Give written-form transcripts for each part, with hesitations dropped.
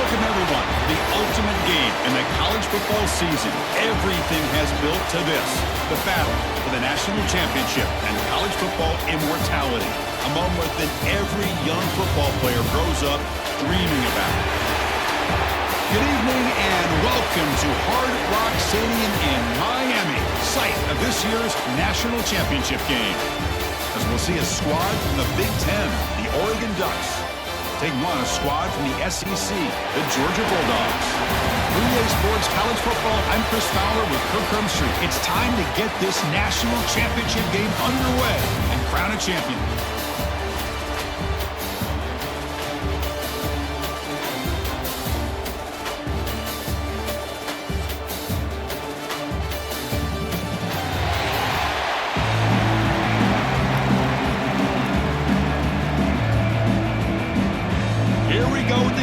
Welcome, everyone, to the ultimate game in the college football season. Everything has built to this, the battle for the national championship and college football immortality, a moment that every young football player grows up dreaming about. Good evening and welcome to Hard Rock Stadium in Miami, site of this year's national championship game. As we'll see a squad from the Big Ten, the Oregon Ducks, taking on a squad from the SEC, the Georgia Bulldogs. For EA Sports College Football, I'm Chris Fowler with Kirk Hermstreet. It's time to get this national championship game underway and crown a champion.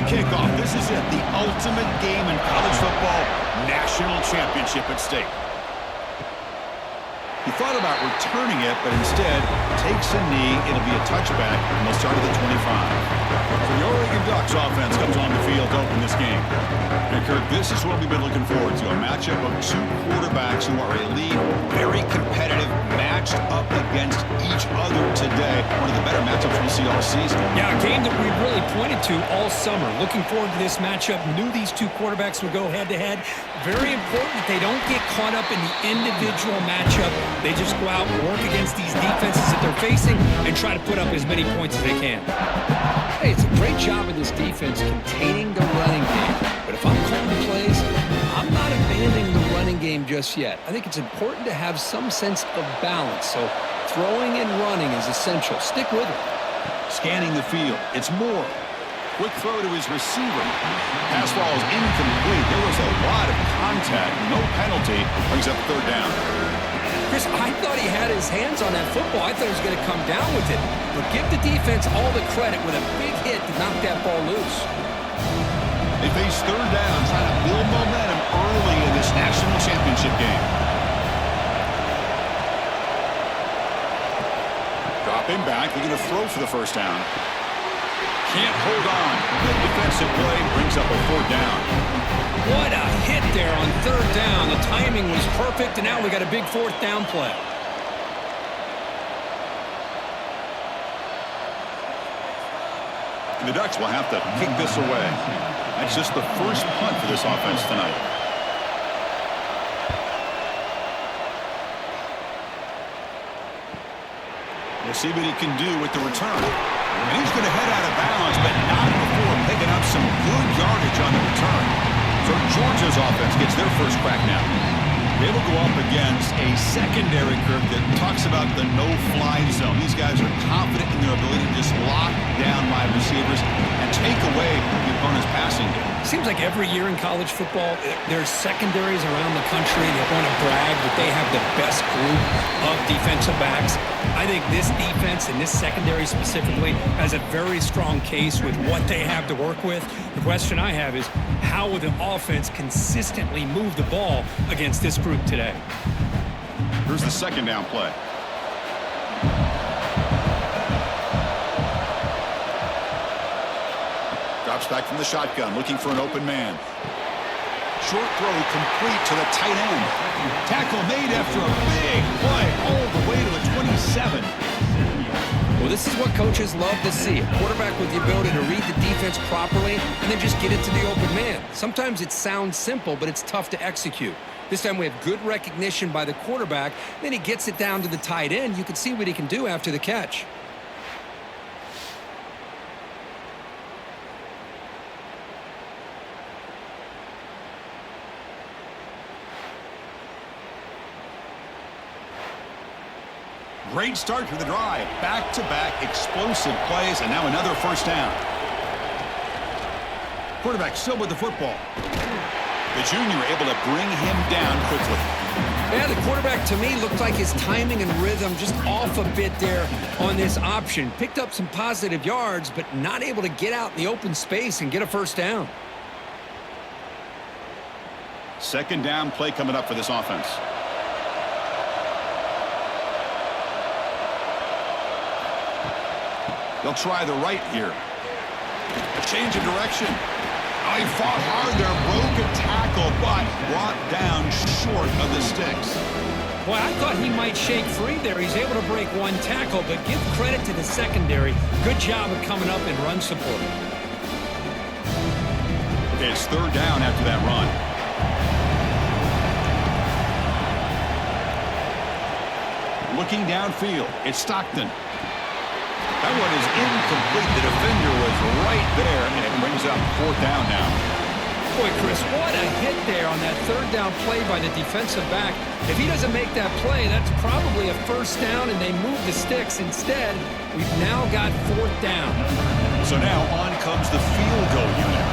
Kickoff. This is it, the ultimate game in college football, national championship at stake. He thought about returning it, but instead takes a knee. It'll be a touchback, and they'll start at the 25. So the Oregon Ducks offense comes on the field to open this game. And Kirk, this is what we've been looking forward to, a matchup of two quarterbacks who are elite, very competitive, matched up against each other today. One of the better matchups we'll see all season. Yeah, a game that we really pointed to all summer. Looking forward to this matchup. Knew these two quarterbacks would go head-to-head. Very important that they don't get caught up in the individual matchup. They just go out and work against these defenses that they're facing and try to put up as many points as they can. Hey, it's a great job of this defense containing the running game. But if I'm calling plays, I'm not abandoning the running game just yet. I think it's important to have some sense of balance. So throwing and running is essential. Stick with it. Scanning the field. It's Moore. Quick throw to his receiver. Pass ball is incomplete. There was a lot of contact. No penalty. Brings up third down. Chris, I thought he had his hands on that football. I thought he was going to come down with it. But give the defense all the credit with a big hit to knock that ball loose. They face third down, trying to build momentum early in this national championship game. Dropping back. They're going to throw for the first down. Can't hold on. Good defensive play brings up a fourth down. What a hit there on third down. The timing was perfect, and now we got a big fourth down play. And the Ducks will have to kick this away. That's just the first punt for this offense tonight. We'll see what he can do with the return. And he's going to head out of bounds, but not before picking up some good yardage on the return. So Georgia's offense gets their first crack now. They will go up against a secondary group that talks about the no-fly zone. These guys are confident in their ability to just lock down wide receivers and take away the opponent's passing game. Seems like every year in college football, there's secondaries around the country that want to brag that they have the best group of defensive backs. I think this defense and this secondary specifically has a very strong case with what they have to work with. The question I have is, how will the offense consistently move the ball against this group today? Here's the second down play. Drops back from the shotgun, looking for an open man. Short throw complete to the tight end. Tackle made after a big play all the way to the 27. Well, this is what coaches love to see. A quarterback with the ability to read the defense properly and then just get it to the open man. Sometimes it sounds simple, but it's tough to execute. This time we have good recognition by the quarterback. Then he gets it down to the tight end. You can see what he can do after the catch. Great start to the drive. Back-to-back explosive plays, and now another first down. Quarterback still with the football. The junior able to bring him down quickly. Yeah, the quarterback to me looked like his timing and rhythm just off a bit there on this option. Picked up some positive yards, but not able to get out in the open space and get a first down. Second down play coming up for this offense. They'll try the right here. A change of direction. Oh, he fought hard there, broke a tackle, but brought down short of the sticks. Boy, I thought he might shake free there. He's able to break one tackle, but give credit to the secondary. Good job of coming up and run support. Okay, it's third down after that run. Looking downfield, it's Stockton. That one is incomplete. The defender was right there, and it brings up fourth down now. Boy, Chris, what a hit there on that third down play by the defensive back. If he doesn't make that play, that's probably a first down, and they move the sticks. Instead, we've now got fourth down. So now on comes the field goal unit.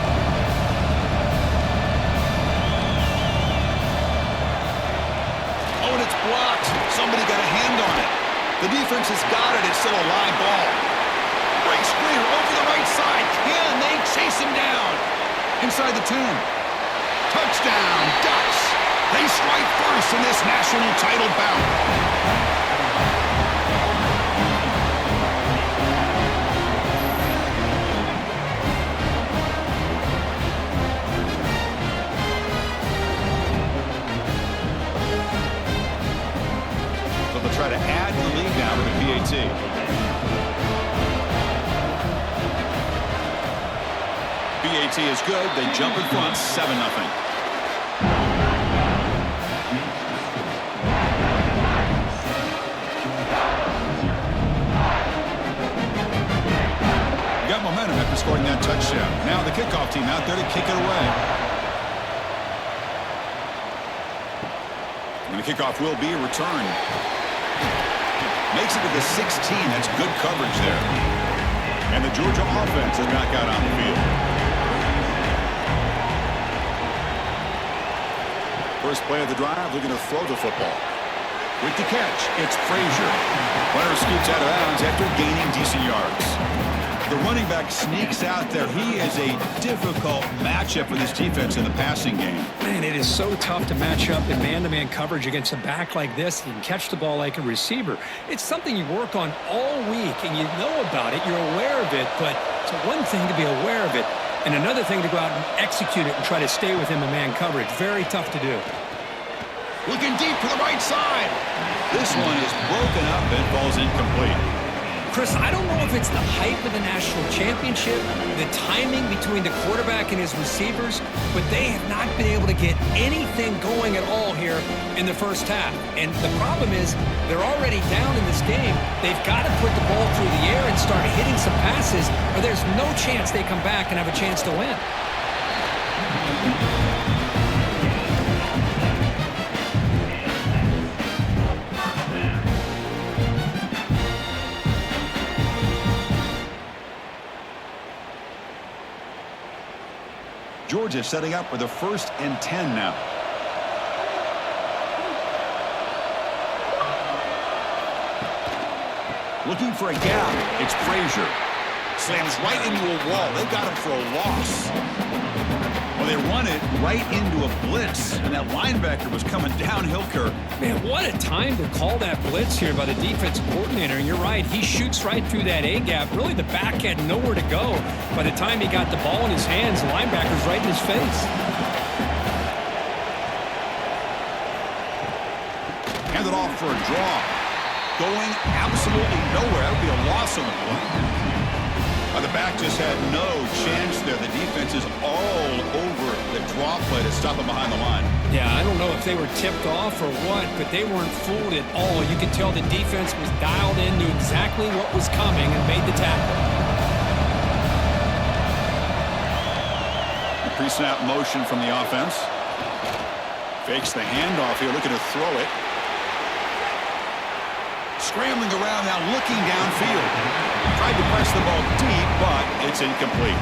Oh, and it's blocked. Somebody got a hand on it. The defense has got it. It's still a live ball. Great screen over the right side. Can they chase him down? Inside the 10. Touchdown, Ducks. They strike first in this national title bout. Try to add to the lead now with the PAT. PAT is good. They jump in front, 7-0. Got momentum after scoring that touchdown. Now the kickoff team out there to kick it away. And the kickoff will be a return. Makes it to the 16. That's good coverage there. And the Georgia offense is back out on the field. First play of the drive, looking to throw the football. With the catch, it's Frazier. Runner scoots out of bounds after gaining decent yards. The running back sneaks out there. He is a difficult matchup for this defense in the passing game. Man, it is so tough to match up in man-to-man coverage against a back like this. He can catch the ball like a receiver. It's something you work on all week, and you know about it. You're aware of it, but it's one thing to be aware of it, and another thing to go out and execute it and try to stay with him in man coverage. Very tough to do. Looking deep to the right side. This one is broken up and falls incomplete. Chris, I don't know if it's the hype of the national championship, the timing between the quarterback and his receivers, but they have not been able to get anything going at all here in the first half. And the problem is they're already down in this game. They've got to put the ball through the air and start hitting some passes, or there's no chance they come back and have a chance to win. Georgia setting up with a 1st and 10 now. Looking for a gap. It's Frazier. Slams right into a wall. They got him for a loss. Well, they run it right into a blitz, and that linebacker was coming downhill, Kirk. Man, what a time to call that blitz here by the defensive coordinator. And you're right, he shoots right through that A-gap. Really, the back had nowhere to go. By the time he got the ball in his hands, the linebacker's right in his face. Hand it off for a draw. Going absolutely nowhere. That would be a loss on the play. The back just had no chance there. The defense is all over the draw play to stop him behind the line. Yeah, I don't know if they were tipped off or what, but they weren't fooled at all. You could tell the defense was dialed in, knew exactly what was coming, and made the tackle. Pre-snap motion from the offense. Fakes the handoff here, looking to throw it. Scrambling around now, looking downfield. Tried to press the ball deep, but it's incomplete.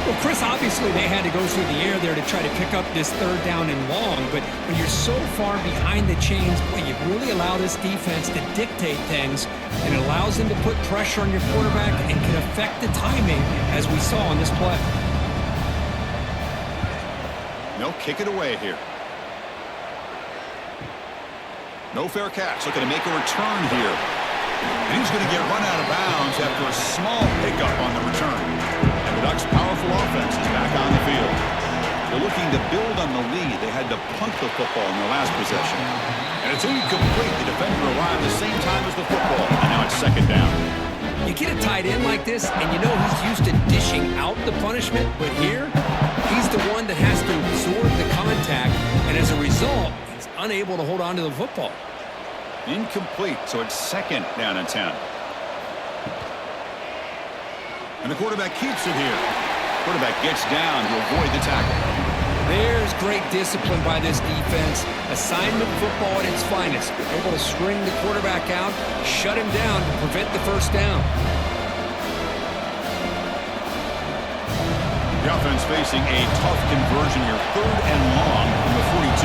Well, Chris, obviously they had to go through the air there to try to pick up this third down and long, but when you're so far behind the chains, boy, you really allow this defense to dictate things, and it allows them to put pressure on your quarterback and can affect the timing, as we saw on this play. No, kick it away here. No fair catch. Looking to make a return here. And he's going to get run out of bounds after a small pickup on the return. And the Ducks' powerful offense is back on the field. They're looking to build on the lead. They had to punt the football in their last possession. And it's incomplete. The defender arrived the same time as the football. And now it's second down. You get a tight end like this, and you know he's used to dishing out the punishment, but here, he's the one that has to absorb the contact, and as a result, he's unable to hold on to the football. Incomplete, so it's second down and 10. And the quarterback keeps it here. Quarterback gets down to avoid the tackle. There's great discipline by this defense. Assignment football at its finest. Able to string the quarterback out, shut him down to prevent the first down. The offense facing a tough conversion here. Third and long from the 42.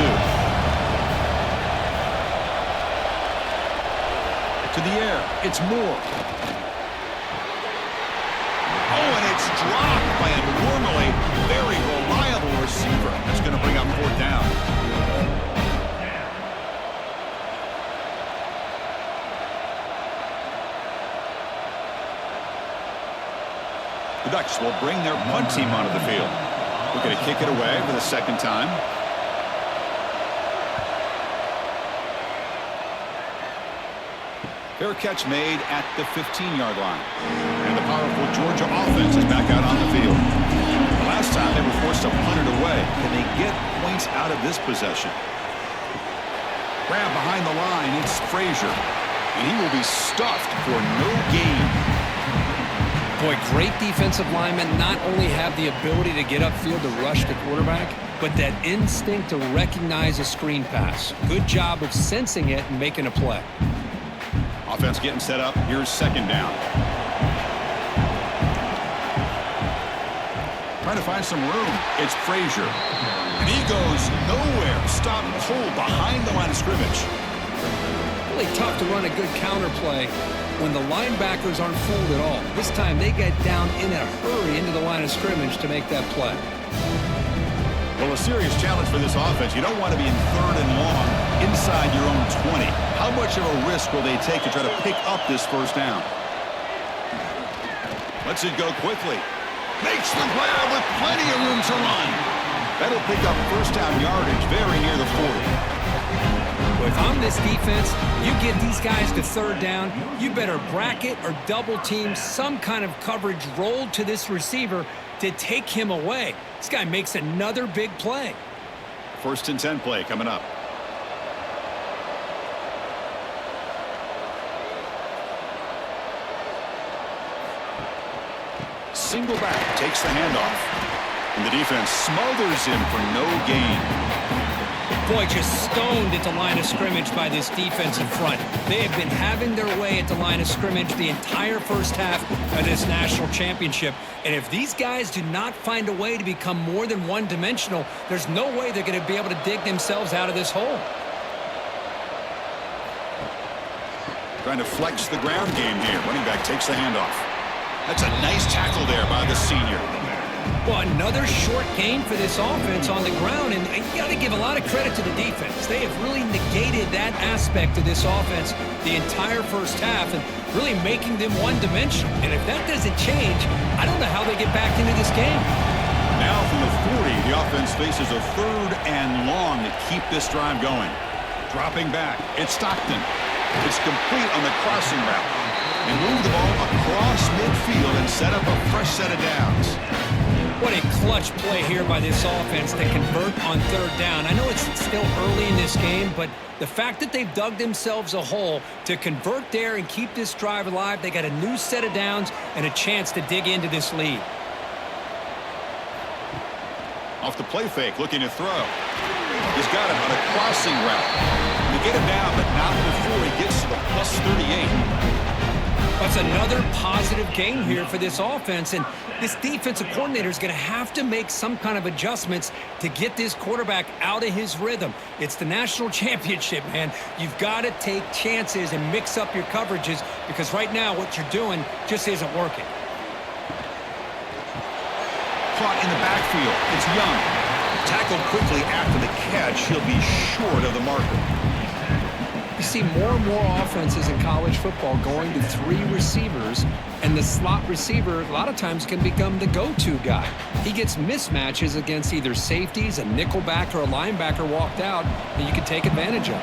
To the air. It's Moore. Oh, and it's dropped by a normally very reliable receiver. That's going to bring up fourth down. The Ducks will bring their punt team onto the field. We're going to kick it away for the second time. Fair catch made at the 15-yard line. And the powerful Georgia offense is back out on the field. The last time they were forced to punt it away. Can they get points out of this possession? Grab behind the line. It's Frazier. And he will be stuffed for no gain. Boy, great defensive linemen not only have the ability to get upfield to rush the quarterback, but that instinct to recognize a screen pass. Good job of sensing it and making a play. Offense getting set up. Here's second down. Trying to find some room. It's Frazier. And he goes nowhere. Stop and hold behind the line of scrimmage. Really tough to run a good counter play when the linebackers aren't fooled at all. This time they get down in a hurry into the line of scrimmage to make that play. Well, a serious challenge for this offense. You don't want to be in third and long inside your own 20. How much of a risk will they take to try to pick up this first down? Lets it go quickly. Makes the grab with plenty of room to run. That'll pick up first down yardage very near the 40. Well, if I'm this defense, you get these guys to third down, you better bracket or double team some kind of coverage rolled to this receiver to take him away. This guy makes another big play. First and 10 play coming up. Single back takes the handoff. And the defense smothers him for no gain. Boy, just stoned at the line of scrimmage by this defensive front. They have been having their way at the line of scrimmage the entire first half of this national championship. And if these guys do not find a way to become more than one-dimensional, there's no way they're going to be able to dig themselves out of this hole. Trying to flex the ground game here. Running back takes the handoff. That's a nice tackle there by the senior. Well, another short gain for this offense on the ground, and you got to give a lot of credit to the defense. They have really negated that aspect of this offense the entire first half and really making them one-dimensional. And if that doesn't change, I don't know how they get back into this game. Now from the 40, the offense faces a third and long to keep this drive going. Dropping back, it's Stockton. It's complete on the crossing route. And move the ball across midfield and set up a fresh set of downs. What a clutch play here by this offense to convert on third down. I know it's still early in this game, but the fact that they've dug themselves a hole to convert there and keep this drive alive, they got a new set of downs and a chance to dig into this lead. Off the play fake, looking to throw. He's got it on a crossing route. They get him down, but not before he gets to the plus 38. That's another positive gain here for this offense, and this defensive coordinator is going to have to make some kind of adjustments to get this quarterback out of his rhythm. It's the national championship, man. You've got to take chances and mix up your coverages because right now what you're doing just isn't working. Caught in the backfield. It's Young. Tackled quickly after the catch. He'll be short of the marker. You see more and more offenses in college football going to 3 receivers, and the slot receiver a lot of times can become the go-to guy. He gets mismatches against either safeties, a nickelback, or a linebacker walked out, and you can take advantage of.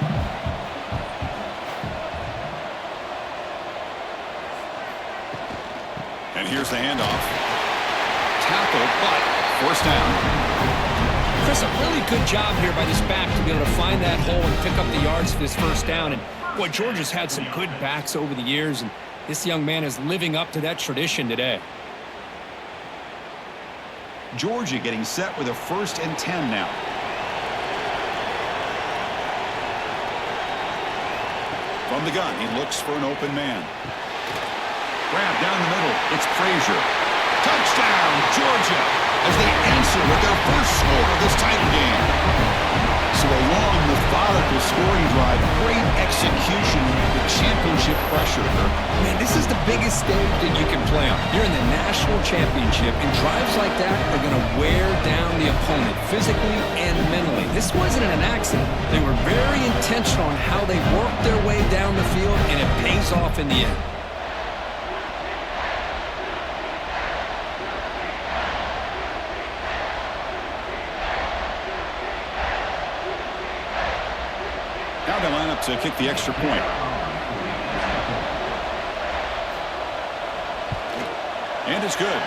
And here's the handoff. Tackle, but first down. Chris, a really good job here by this back to be able to find that hole and pick up the yards for this first down. And, boy, Georgia's had some good backs over the years, and this young man is living up to that tradition today. Georgia getting set with a 1st and 10 now. From the gun, he looks for an open man. Grab down the middle. It's Frazier. Touchdown, Georgia, as they answer with their first score of this title game. So a long, methodical scoring drive, great execution with championship pressure. Man, this is the biggest stage that you can play on. You're in the national championship, and drives like that are going to wear down the opponent physically and mentally. This wasn't an accident. They were very intentional on how they worked their way down the field, and it pays off in the end. Now they line up to kick the extra point. And it's good.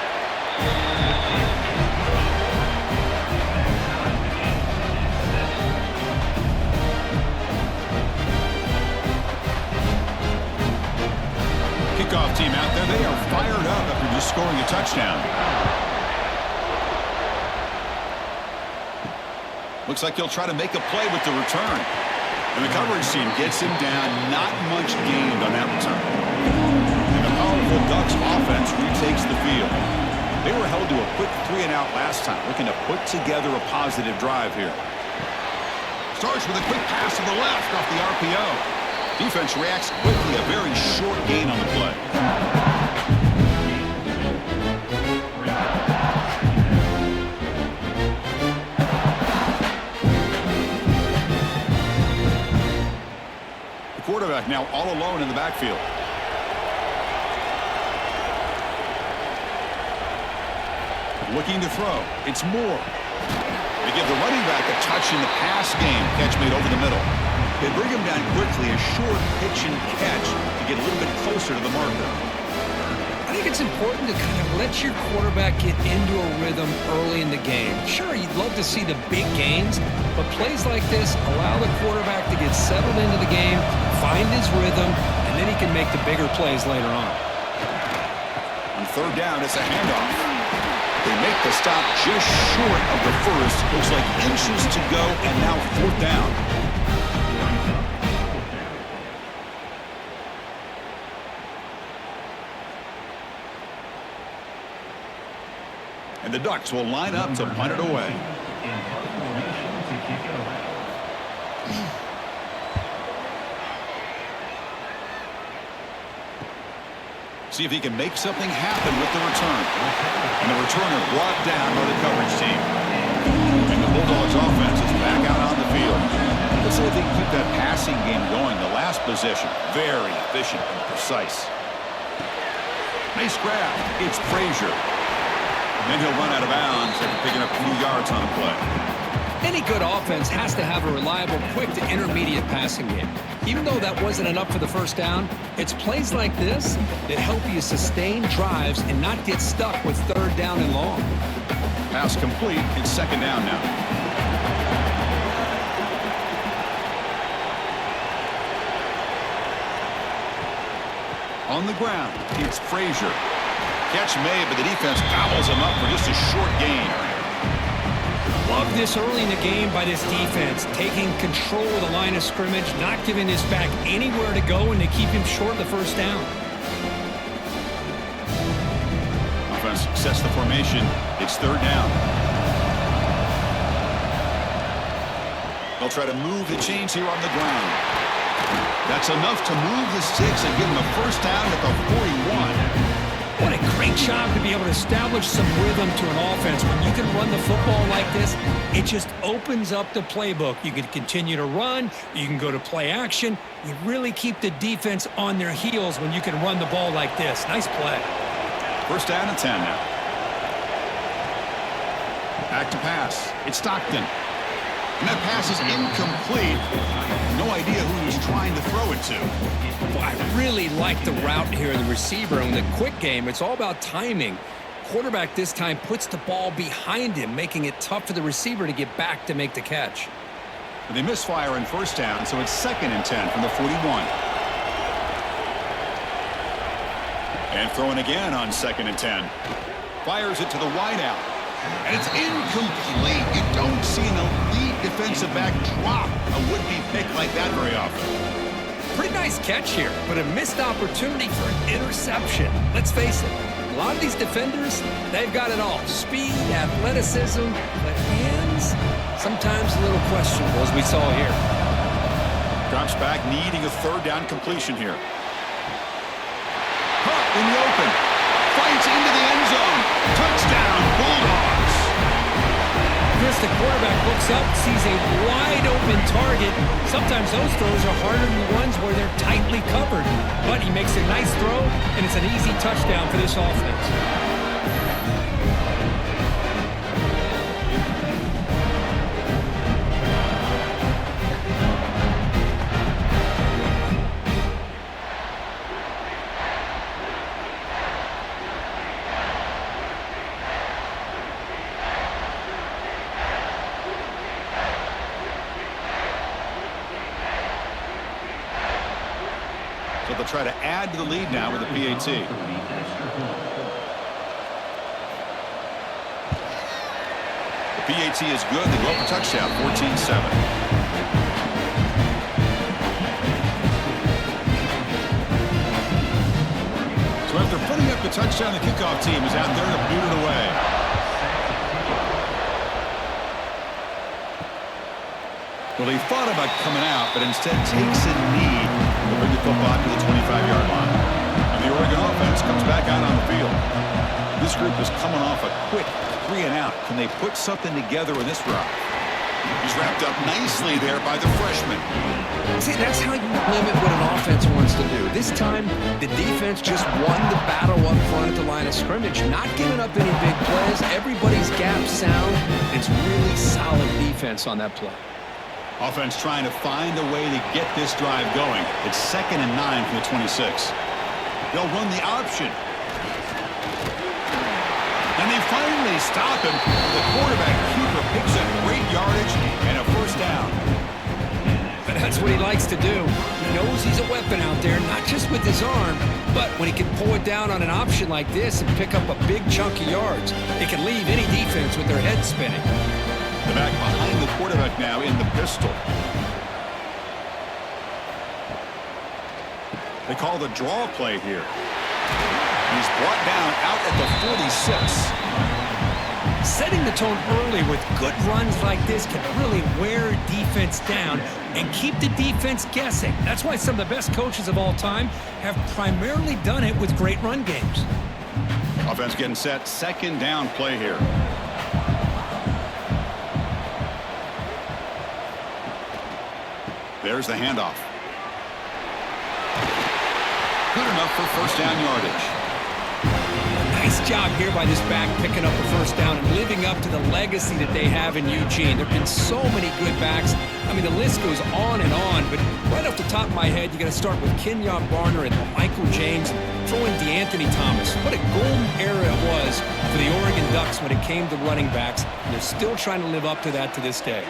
Kickoff team out there. They are fired up after just scoring a touchdown. Looks like he'll try to make a play with the return. And the coverage team gets him down. Not much gained on that return. And the powerful Dawgs offense retakes the field. They were held to a quick 3-and-out last time, looking to put together a positive drive here. Starts with a quick pass to the left off the RPO. Defense reacts quickly, a very short gain on the play. Quarterback now all alone in the backfield. Looking to throw. It's Moore. They give the running back a touch in the pass game. Catch made over the middle. They bring him down quickly. A short pitch and catch to get a little bit closer to the marker. I think it's important to kind of let your quarterback get into a rhythm early in the game. Sure, you'd love to see the big gains, but plays like this allow the quarterback to get settled into the game, find his rhythm, and then he can make the bigger plays later on. On 3rd down, it's a handoff. They make the stop just short of the first. Looks like inches to go, and now 4th down. And the Ducks will line up to punt it away. See if he can make something happen with the return. And the returner brought down by the coverage team. And the Bulldogs offense is back out on the field. Let's see if they can keep that passing game going. The last possession, very efficient and precise. Nice grab. It's Frazier. And then he'll run out of bounds after picking up a few yards on the play. Any good offense has to have a reliable, quick to intermediate passing game. Even though that wasn't enough for the first down, it's plays like this that help you sustain drives and not get stuck with 3rd down and long. Pass complete. It's 2nd down now. On the ground, it's Frazier. Catch made, but the defense gobbles him up for just a short gain. Love this early in the game by this defense, taking control of the line of scrimmage, not giving this back anywhere to go, and they keep him short of the first down. Offense sets the formation. It's 3rd down. They'll try to move the chains here on the ground. That's enough to move the sticks and give them a first down at the 41. What a great great job to be able to establish some rhythm to an offense. When you can run the football like this, it just opens up the playbook. You can continue to run. You can go to play action. You really keep the defense on their heels when you can run the ball like this. Nice play. First down and 10 now. Back to pass. It's Stockton. And that pass is incomplete. No idea who he was trying to throw it to. Well, I really like the route here in the receiver. And in the quick game, it's all about timing. Quarterback this time puts the ball behind him, making it tough for the receiver to get back to make the catch. And they misfire in first down, so it's 2nd and 10 from the 41. And throwing again on 2nd and 10. Fires it to the wideout. And it's incomplete. You don't see an elite defensive back drop a would-be pick like that very often. Pretty nice catch here, but a missed opportunity for an interception. Let's face it, a lot of these defenders, they've got it all. Speed, athleticism, but hands, sometimes a little questionable, as we saw here. Drops back, needing a 3rd down completion here. Caught in the open. Fights into the end zone. Touchdown, Bulldogs. As the quarterback looks up, sees a wide-open target. Sometimes those throws are harder than the ones where they're tightly covered. But he makes a nice throw, and it's an easy touchdown for this offense. So they'll try to add to the lead now with a PAT. The PAT is good. They go up a touchdown, 14-7. So after putting up the touchdown, the kickoff team is out there to boot it away. Well, he thought about coming out, but instead takes a knee to bring the football to the 25-yard line. And the Oregon offense comes back out on the field. This group is coming off a quick 3-and-out. Can they put something together with this drive? He's wrapped up nicely there by the freshman. See, that's how you limit what an offense wants to do. This time, the defense just won the battle up front at the line of scrimmage, not giving up any big plays. Everybody's gap sound. It's really solid defense on that play. Offense trying to find a way to get this drive going. It's 2nd and 9 from the 26. They'll run the option. And they finally stop him. The quarterback keeper picks up great yardage and a first down. But that's what he likes to do. He knows he's a weapon out there, not just with his arm, but when he can pull it down on an option like this and pick up a big chunk of yards, it can leave any defense with their head spinning. The back behind the quarterback now in the pistol. They call the draw play here. He's brought down out at the 46. Setting the tone early with good runs like this can really wear defense down and keep the defense guessing. That's why some of the best coaches of all time have primarily done it with great run games. Offense getting set. 2nd down play here. There's the handoff. Good enough for first down yardage. Nice job here by this back picking up a first down and living up to the legacy that they have in Eugene. There have been so many good backs. I mean, the list goes on and on, but right off the top of my head, you got to start with Kenyon Barner and Michael James, throw in DeAnthony Thomas. What a golden era it was for the Oregon Ducks when it came to running backs, and they're still trying to live up to that to this day.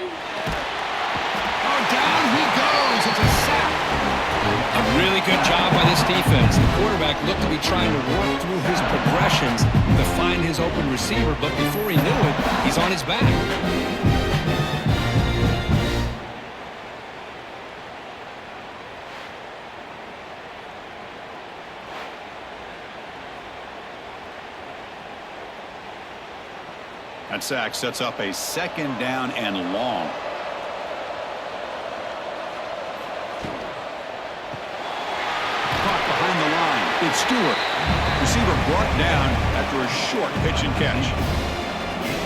Down he goes. It's a sack. A really good job by this defense. The quarterback looked to be trying to work through his progressions to find his open receiver, but before he knew it, he's on his back. That sack sets up a 2nd down and long. Big It's Stewart. Receiver brought down after a short pitch and catch.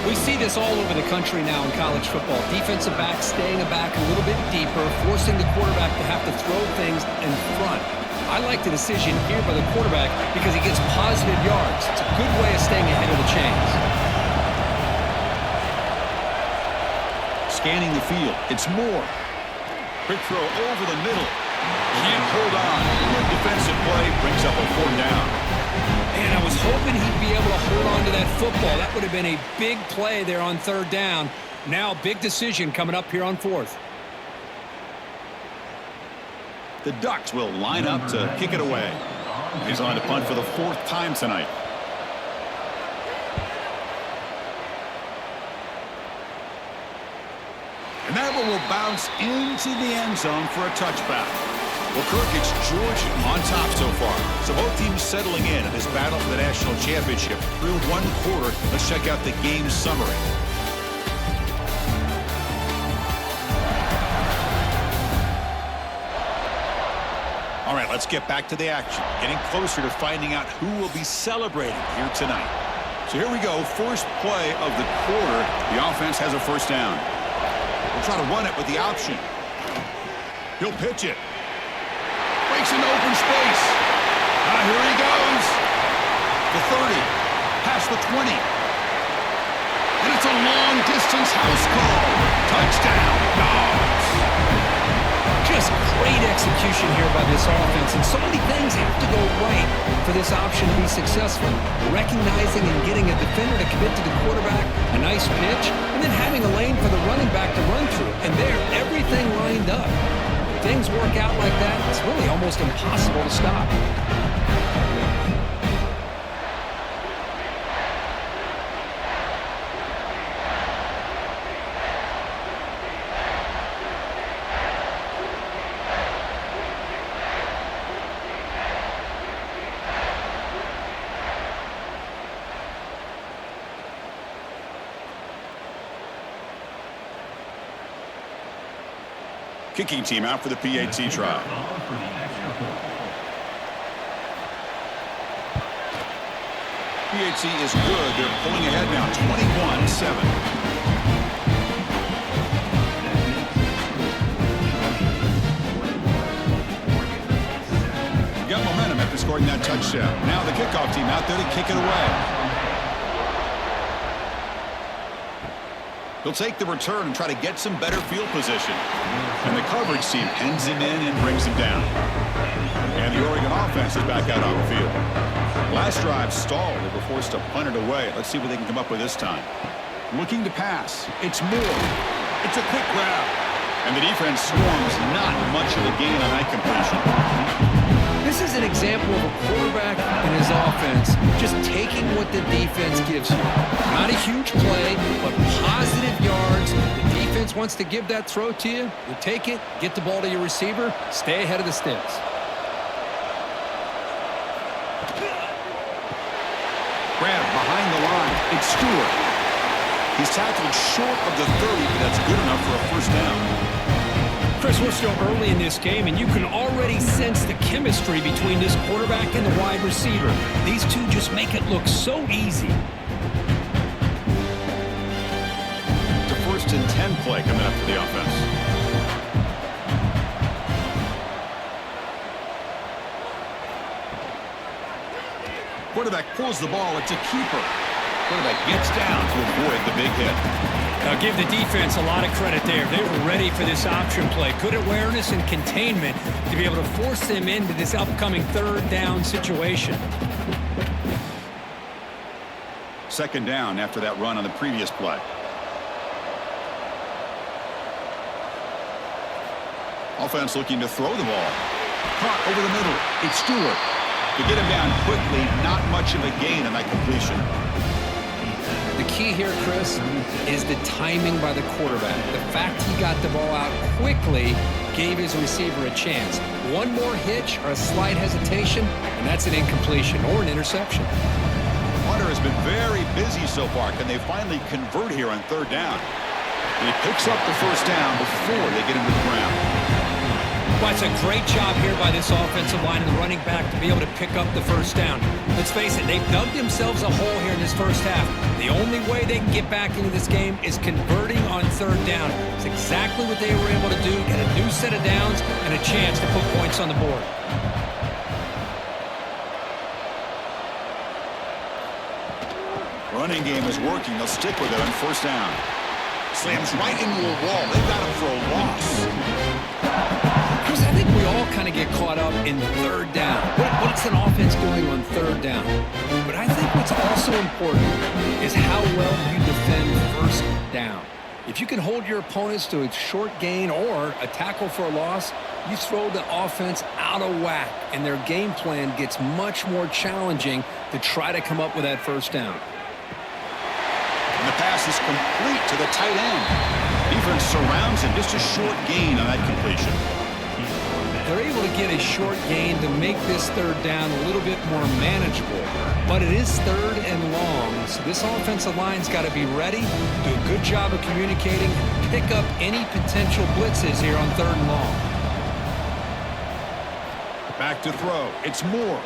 We see this all over the country now in college football. Defensive backs staying back a little bit deeper, forcing the quarterback to have to throw things in front. I like the decision here by the quarterback because he gets positive yards. It's a good way of staying ahead of the chains. Scanning the field. It's Moore. Quick throw over the middle. Can't hold on. Good defensive play. Brings up a 4th down. And I was hoping he'd be able to hold on to that football. That would have been a big play there on 3rd down. Now, big decision coming up here on 4th. The Ducks will line up to kick it away. He's on to punt for the 4th time tonight. And that one will bounce into the end zone for a touchback. Well, Kirk, it's Georgia on top so far. So both teams settling in this battle for the national championship through 1 quarter. Let's check out the game summary. All right, let's get back to the action. Getting closer to finding out who will be celebrating here tonight. So here we go. First play of the quarter. The offense has a 1st down. We'll try to run it with the option. He'll pitch it. Breaks into open space. Here he goes. The 30. Past the 20. And it's a long-distance house call. Touchdown, Dawgs. Just great execution here by this offense, and so many things have to go right for this option to be successful. Recognizing and getting a defender to commit to the quarterback, a nice pitch, and then having a lane for the running back to run through. And there, everything lined up. When things work out like that, it's really almost impossible to stop. Kicking team out for the PAT try. PAT is good. They're pulling ahead now, 21-7. Got momentum after scoring that touchdown. Now the kickoff team out there to kick it away. He'll take the return and try to get some better field position. And the coverage team pins him in and brings him down. And the Oregon offense is back out on the field. Last drive stalled. They were forced to punt it away. Let's see what they can come up with this time. Looking to pass. It's Moore. It's a quick grab. And the defense swarms. Not much of a gain on that completion. This is an example of a quarterback and his offense just taking what the defense gives you. Not a huge play, but positive yards. The defense wants to give that throw to you. You take it, get the ball to your receiver, stay ahead of the sticks. Grab behind the line. It's Stewart. He's tackled short of the 30, but that's good enough for a 1st down. Chris, we're still early in this game, and you can already sense the chemistry between this quarterback and the wide receiver. These two just make it look so easy. It's a 1st and 10 play coming up for the offense. Quarterback pulls the ball. It's a keeper. Quarterback gets down to avoid the big hit. Now give the defense a lot of credit there. They were ready for this option play. Good awareness and containment to be able to force them into this upcoming 3rd down situation. 2nd down after that run on the previous play. Offense looking to throw the ball. Caught over the middle. It's Stewart. To get him down quickly, not much of a gain on that completion. The key here, Chris, is the timing by the quarterback. The fact he got the ball out quickly gave his receiver a chance. One more hitch or a slight hesitation, and that's an incompletion or an interception. Hunter has been very busy so far. Can they finally convert here on 3rd down? And he picks up the 1st down before they get him to the ground. Well, it's a great job here by this offensive line and the running back to be able to pick up the first down. Let's face it, they've dug themselves a hole here in this first half. The only way they can get back into this game is converting on third down. It's exactly what they were able to do, get a new set of downs and a chance to put points on the board. Running game is working. They'll stick with it on first down. Slams right into a wall. They've got him for a loss. Chris, I think we all kind of get caught up in third down. What's an offense doing on third down? But I think what's also important is how well you defend first down. If you can hold your opponents to a short gain or a tackle for a loss, you throw the offense out of whack, and their game plan gets much more challenging to try to come up with that first down. And the pass is complete to the tight end. Defense surrounds him. Just a short gain on that completion. They're able to get a short gain to make this third down a little bit more manageable. But it is third and long, so this offensive line's got to be ready, do a good job of communicating, pick up any potential blitzes here on third and long. Back to throw. It's Moore.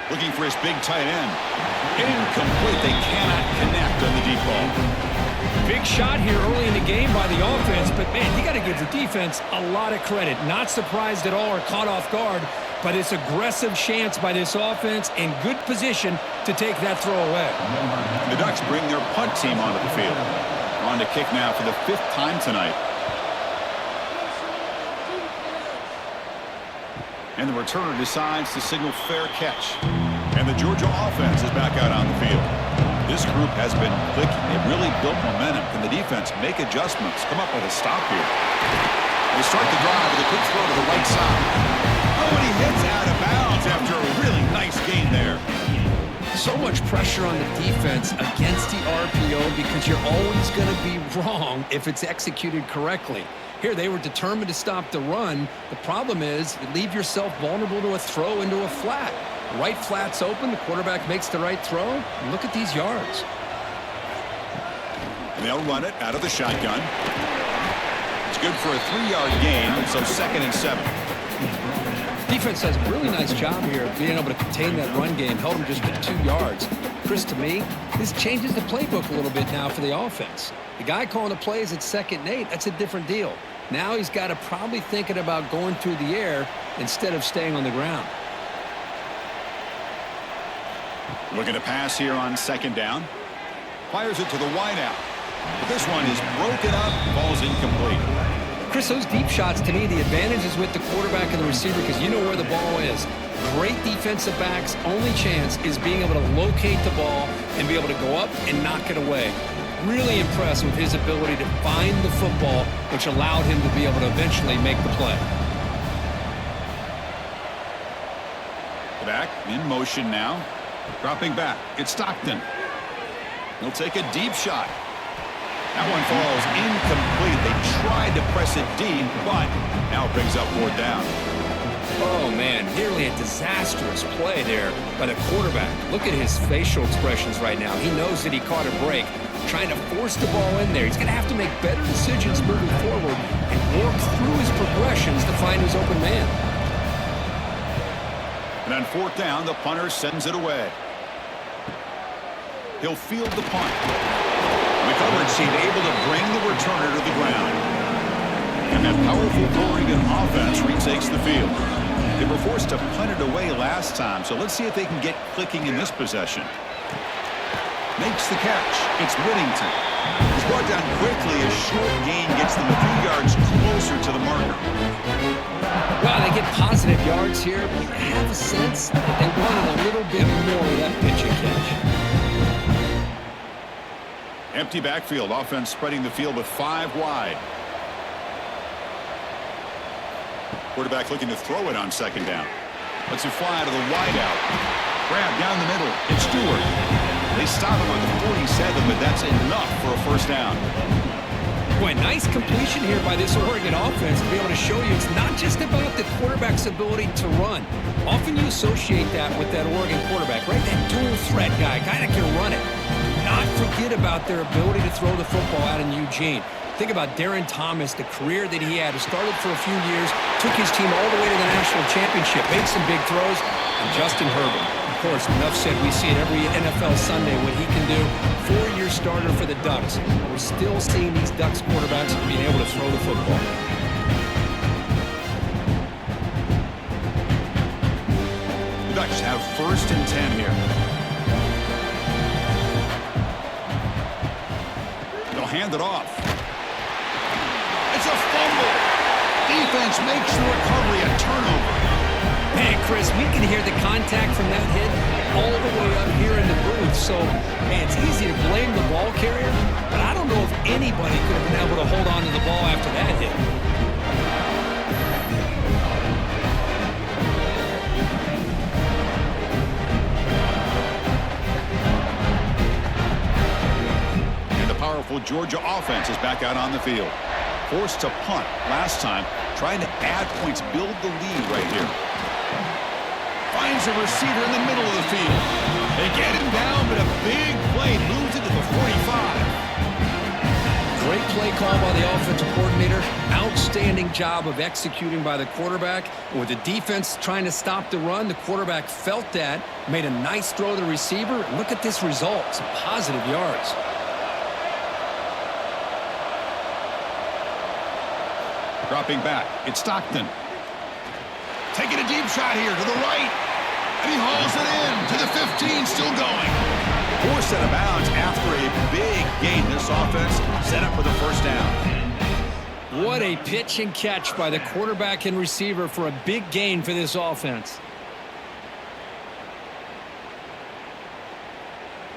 Looking for his big tight end. Incomplete. They cannot connect on the deep ball. Big shot here early in the game by the offense, but man, you got to give the defense a lot of credit. Not surprised at all or caught off guard by this aggressive chance by this offense in good position to take that throw away. The Ducks bring their punt team onto the field. On to kick now for the 5th time tonight. And the returner decides to signal fair catch. And the Georgia offense is back out on the field. This group has been clicking. They've really built momentum. Can the defense make adjustments? Come up with a stop here. They start the drive with a quick throw to the right side. Oh, and he hits out of bounds after a really nice gain there. So much pressure on the defense against the RPO because you're always going to be wrong if it's executed correctly. Here, they were determined to stop the run. The problem is you leave yourself vulnerable to a throw into a flat. Right flat's open. The quarterback makes the right throw. And look at these yards. And they'll run it out of the shotgun. It's good for a 3-yard gain, so 2nd and 7. Defense does a really nice job here of being able to contain that run game. Held them just to 2 yards. Chris, to me, this changes the playbook a little bit now for the offense. The guy calling the plays at 2nd and 8, that's a different deal. Now he's got to probably thinking about going through the air instead of staying on the ground. Looking to pass here on 2nd down. Fires it to the wideout. But this one is broken up, falls incomplete. Chris, those deep shots, to me, the advantage is with the quarterback and the receiver because you know where the ball is. Great defensive backs' only chance is being able to locate the ball and be able to go up and knock it away. Really impressed with his ability to find the football, which allowed him to be able to eventually make the play. Back in motion now. Dropping back. It's Stockton. He'll take a deep shot. That one falls incomplete. They tried to press it deep, but now it brings up 4th down. Oh, man, nearly a disastrous play there by the quarterback. Look at his facial expressions right now. He knows that he caught a break, trying to force the ball in there. He's going to have to make better decisions moving forward and work through his progressions to find his open man. And on 4th down, the punter sends it away. He'll field the punt. The coverage team able to bring the returner to the ground. And that powerful Oregon offense retakes the field. They were forced to punt it away last time, so let's see if they can get clicking in this possession. Makes the catch. It's Whittington. He's brought down quickly. A short gain gets them a few yards closer to the marker. Well, they get positive yards here. I have a sense that they wanted a little bit more of that pitch and catch. Empty backfield. Offense spreading the field with 5 wide. Quarterback looking to throw it on 2nd down. Lets it fly to the wideout. Grab down the middle. It's Stewart. They stop him on the 47, but that's enough for a 1st down. Boy, nice completion here by this Oregon offense to be able to show you it's not just about the quarterback's ability to run. Often you associate that with that Oregon quarterback, right? That dual threat guy that can run it. Not forget about their ability to throw the football out in Eugene. Think about Darren Thomas, the career that he had. He started for a few years, took his team all the way to the national championship, made some big throws, and Justin Herbert. Of course, enough said, we see it every NFL Sunday what he can do. 4-year starter for the Ducks. We're still seeing these Ducks quarterbacks being able to throw the football. The Ducks have 1st and 10 here. They'll hand it off. It's a fumble. Defense makes the recovery a turnover. Man, Chris, we can hear the contact from that hit all the way up here in the booth. So, man, it's easy to blame the ball carrier, but I don't know if anybody could have been able to hold on to the ball after that hit. And the powerful Georgia offense is back out on the field. Forced to punt last time, trying to add points, build the lead right here. Finds a receiver in the middle of the field. They get him down, but a big play moves it to the 45. Great play call by the offensive coordinator. Outstanding job of executing by the quarterback. With the defense trying to stop the run, the quarterback felt that, made a nice throw to the receiver. And look at this result, some positive yards. Dropping back, it's Stockton. Taking a deep shot here to the right. And he hauls it in to the 15, still going. Forced out of bounds after a big gain. This offense set up for the 1st down. What a pitch and catch by the quarterback and receiver for a big gain for this offense.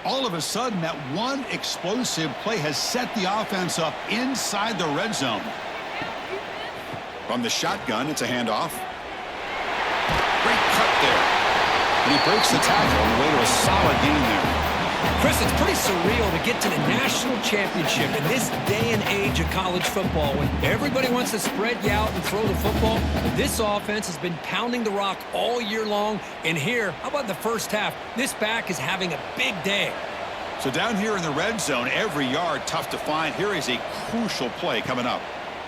All of a sudden, that one explosive play has set the offense up inside the red zone. From the shotgun, it's a handoff. Great cut there. And he breaks the tackle on the way to a solid gain there. Chris, it's pretty surreal to get to the national championship in this day and age of college football when everybody wants to spread you out and throw the football. This offense has been pounding the rock all year long. And here, how about the first half? This back is having a big day. So down here in the red zone, every yard tough to find. Here is a crucial play coming up.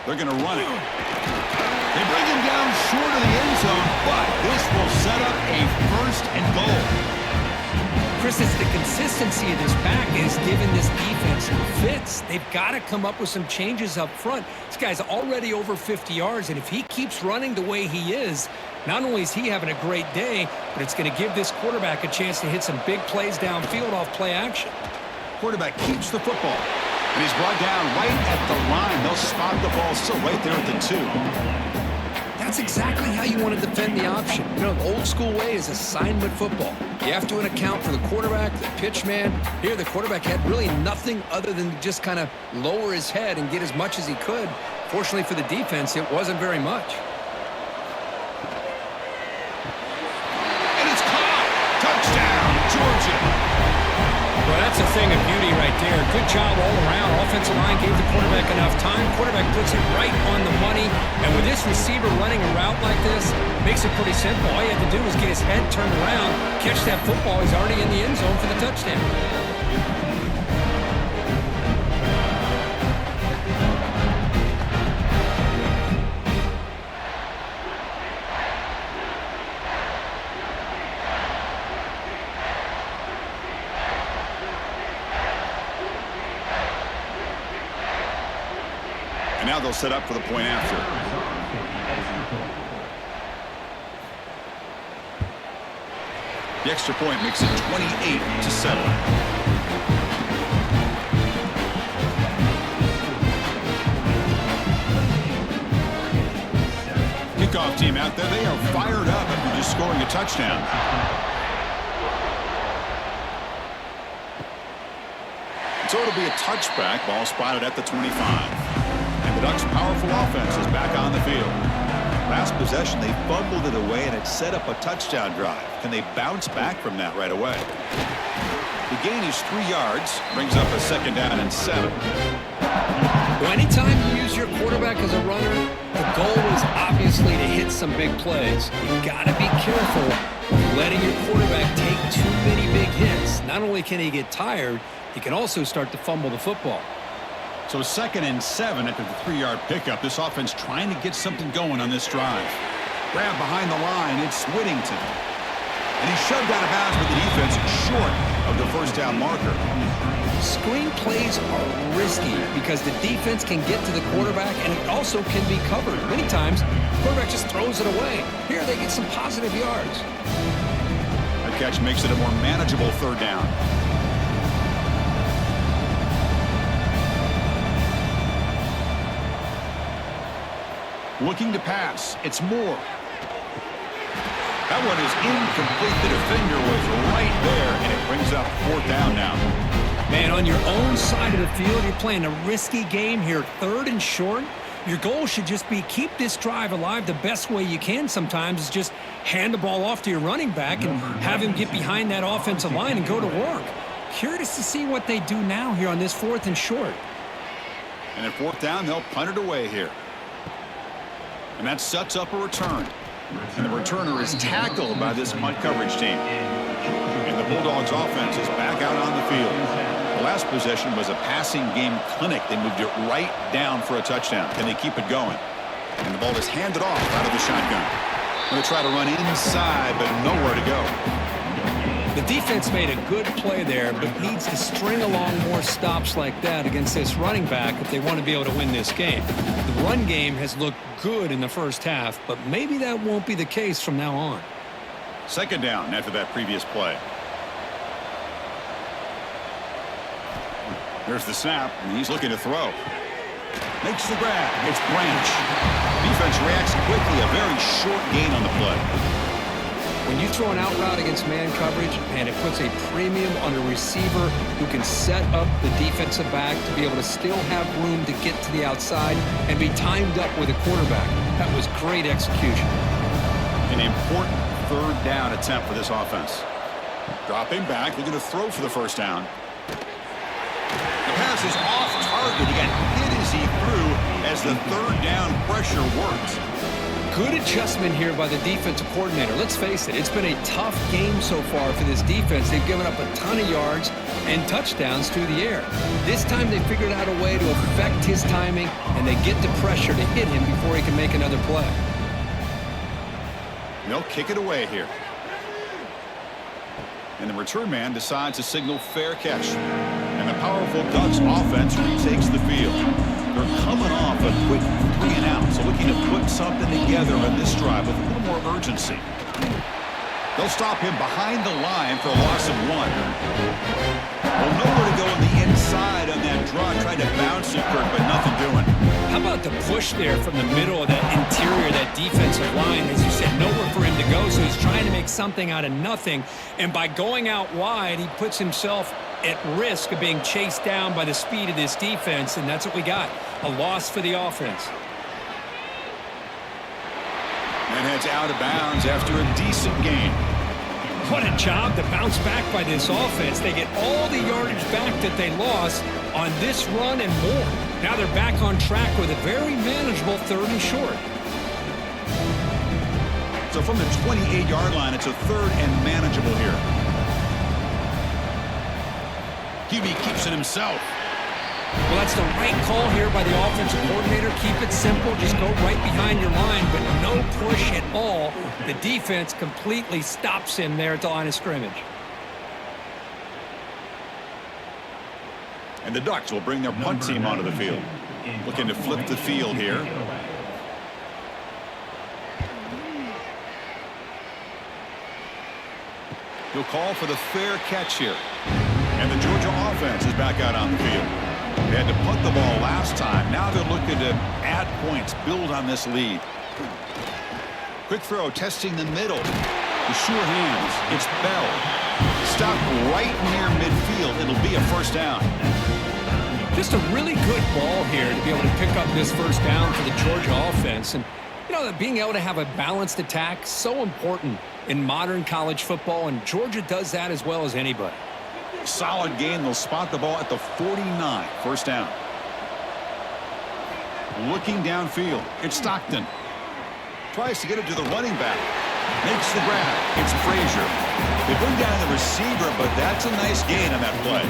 They're going to run it. They bring him down short of the end zone, but this will set up a 1st and goal. Chris, it's the consistency of this back is giving this defense some fits. They've got to come up with some changes up front. This guy's already over 50 yards, and if he keeps running the way he is, not only is he having a great day, but it's going to give this quarterback a chance to hit some big plays downfield off play action. Quarterback keeps the football. And he's brought down right at the line. They'll spot the ball still right there at the 2. That's exactly how you want to defend the option. You know, the old school way is assignment football. You have to account for the quarterback, the pitch man. Here, the quarterback had really nothing other than just kind of lower his head and get as much as he could. Fortunately for the defense, it wasn't very much. And it's caught. Touchdown, Georgia. Well, that's a thing of beauty right there. Good job all around. Offensive line gave the quarterback enough time. Quarterback puts it right on the money. And with this receiver running a route like this, makes it pretty simple. All you have to do is get his head turned around, catch that football. He's already in the end zone for the touchdown. And now they'll set up for the point after. The extra point makes it 28-7. Kickoff team out there, they are fired up after just scoring a touchdown. So it'll be a touchback, ball spotted at the 25. And the Ducks' powerful offense is back on the field. Last possession, they fumbled it away, and it set up a touchdown drive. Can they bounce back from that right away? The gain is 3 yards, brings up a 2nd down and 7. Well, anytime you use your quarterback as a runner, the goal is obviously to hit some big plays. You've got to be careful of letting your quarterback take too many big hits. Not only can he get tired, he can also start to fumble the football. So 2nd and 7 after the 3-yard pickup. This offense trying to get something going on this drive. Grab behind the line. It's Whittington. And he's shoved out of bounds with the defense short of the first down marker. Screen plays are risky because the defense can get to the quarterback and it also can be covered. Many times, the quarterback just throws it away. Here they get some positive yards. That catch makes it a more manageable 3rd down. Looking to pass. It's Moore. That one is incomplete. The defender was right there, and it brings up 4th down now. Man, on your own side of the field, you're playing a risky game here. 3rd and short. Your goal should just be keep this drive alive the best way you can sometimes is just hand the ball off to your running back and have him get behind that offensive line and go to work. Curious to see what they do now here on this 4th and short. And at 4th down, they'll punt it away here. And that sets up a return. And the returner is tackled by this punt coverage team. And the Bulldogs offense is back out on the field. The last possession was a passing game clinic. They moved it right down for a touchdown. Can they keep it going? And the ball is handed off out of the shotgun. Going to try to run inside, but nowhere to go. The defense made a good play there, but needs to string along more stops like that against this running back if they want to be able to win this game. The run game has looked good in the first half, but maybe that won't be the case from now on. 2nd down after that previous play. There's the snap, and he's looking to throw. Makes the grab. It's Branch. Defense reacts quickly. A very short gain on the play. When you throw an out route against man coverage, and it puts a premium on a receiver who can set up the defensive back to be able to still have room to get to the outside and be timed up with a quarterback. That was great execution. An important 3rd down attempt for this offense. Dropping back, looking to throw for the 1st down. The pass is off target. He got hit as he threw as the 3rd down pressure worked. Good adjustment here by the defensive coordinator. Let's face it, it's been a tough game so far for this defense. They've given up a ton of yards and touchdowns through the air. This time they figured out a way to affect his timing, and they get the pressure to hit him before he can make another play. They'll kick it away here. And the return man decides to signal fair catch. And the powerful Ducks offense retakes the field. They're coming off a quick 3 and out, so looking to put something together on this drive with a little more urgency. They'll stop him behind the line for a loss of 1. Well, nowhere to go on the inside on that draw. Tried to bounce it, Kirk, but nothing doing. How about the push there from the middle of that interior, that defensive line? As you said, nowhere for him to go, so he's trying to make something out of nothing. And by going out wide, he puts himself at risk of being chased down by the speed of this defense, and that's what we got. A loss for the offense. And heads out of bounds after a decent gain. What a job to bounce back by this offense. They get all the yardage back that they lost on this run and more. Now they're back on track with a very manageable 3rd and short. So from the 28-yard line, it's a 3rd and manageable here. QB keeps it himself. Well, that's the right call here by the offensive coordinator. Keep it simple. Just go right behind your line, but no push at all. The defense completely stops him there at the line of scrimmage. And the Ducks will bring their punt team onto the field. Looking to flip the field here. He'll call for the fair catch here. And the Georgia offense is back out on the field. They had to punt the ball last time. Now they're looking to add points, build on this lead. Quick throw, testing the middle. The sure hands. It's Bell. Stopped right near midfield. It'll be a 1st down. Just a really good ball here to be able to pick up this 1st down for the Georgia offense. And, you know, being able to have a balanced attack, so important in modern college football, and Georgia does that as well as anybody. Solid gain. They'll spot the ball at the 49. 1st down. Looking downfield. It's Stockton. Tries to get it to the running back. Makes the grab. It's Frazier. They bring down the receiver, but that's a nice gain on that play.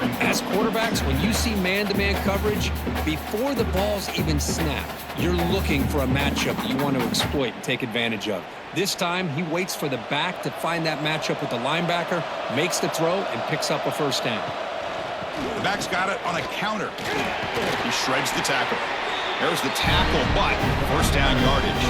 As quarterbacks, when you see man-to-man coverage, before the ball's even snapped, you're looking for a matchup you want to exploit and take advantage of. This time, he waits for the back to find that matchup with the linebacker, makes the throw, and picks up a first down. The back's got it on a counter. He shreds the tackle. There's the tackle, but first down yardage.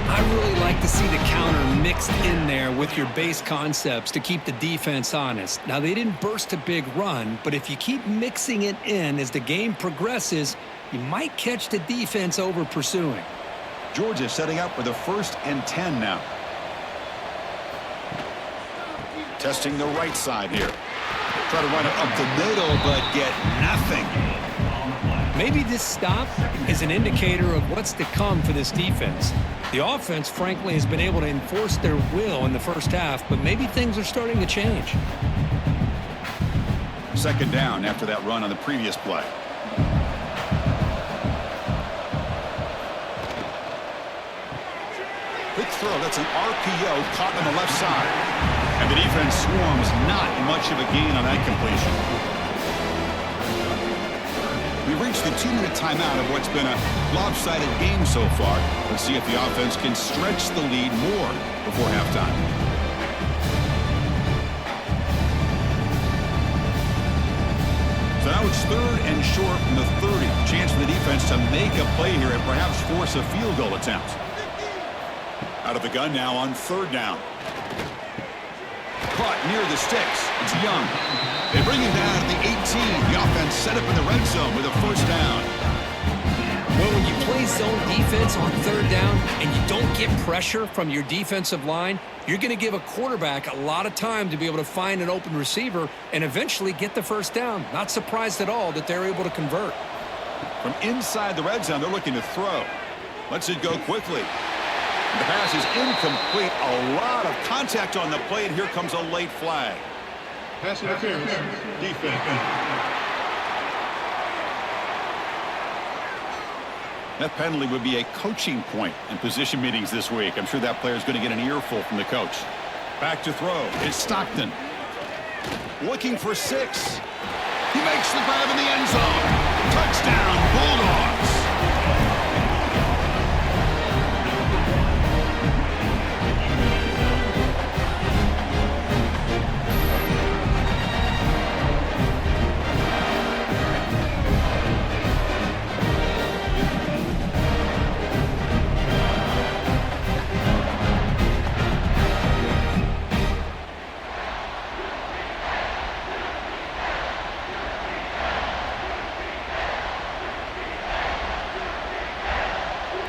I really like to see the counter mixed in there with your base concepts to keep the defense honest. Now, they didn't burst a big run, but if you keep mixing it in as the game progresses, you might catch the defense over pursuing. Georgia setting up with a 1st and 10 now. Testing the right side here. Try to run it up the middle, but get nothing. Maybe this stop is an indicator of what's to come for this defense. The offense, frankly, has been able to enforce their will in the first half, but maybe things are starting to change. 2nd down after that run on the previous play. Quick throw. That's an RPO caught on the left side. And the defense swarms. Not much of a gain on that completion. We reached the 2-minute timeout of what's been a lopsided game so far. Let's see if the offense can stretch the lead more before halftime. So now it's 3rd and short from the 30. Chance for the defense to make a play here and perhaps force a field goal attempt. Out of the gun now on 3rd down. Caught near the sticks. It's Young. They bring him down at the 18. The offense set up in the red zone with a first down. Well, when you play zone defense on 3rd down and you don't get pressure from your defensive line, you're going to give a quarterback a lot of time to be able to find an open receiver and eventually get the first down. Not surprised at all that they're able to convert. From inside the red zone, they're looking to throw. Lets it go quickly. The pass is incomplete. A lot of contact on the play, and here comes a late flag. Pass interference. Defense. That penalty would be a coaching point in position meetings this week. I'm sure that player is going to get an earful from the coach. Back to throw. It's Stockton. Looking for 6. He makes the grab in the end zone. Touchdown, Bulldogs.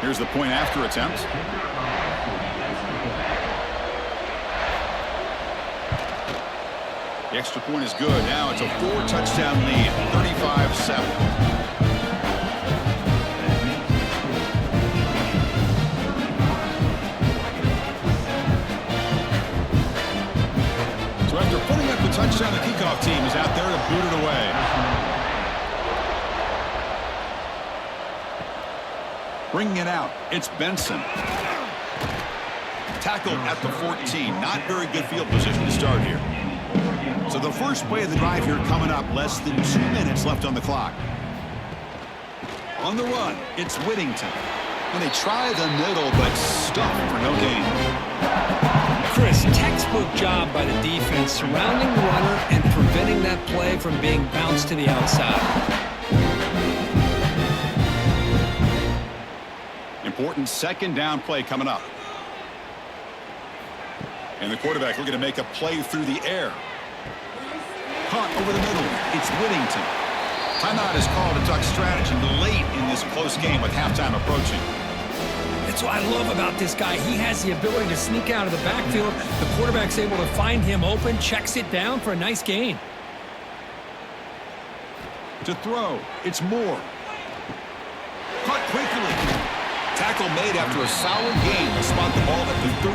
Here's the point after attempt. The extra point is good. Now it's a 4-touchdown lead, 35-7. So after putting up the touchdown, the kickoff team is out there to boot it away. Bringing it out, it's Benson. Tackled at the 14. Not very good field position to start here. So the first play of the drive here coming up. Less than 2 minutes left on the clock. On the run, it's Whittington. And they try the middle, but stuck for no gain. Chris, textbook job by the defense surrounding the runner and preventing that play from being bounced to the outside. Important 2nd down play coming up. And the quarterback looking to make a play through the air. Caught over the middle. It's Whittington. Timeout is called to talk strategy late in this close game with halftime approaching. That's what I love about this guy. He has the ability to sneak out of the backfield. The quarterback's able to find him open, checks it down for a nice gain. To throw, it's Moore. Caught quickly. Tackle made after a solid gain to spot the ball at the 34.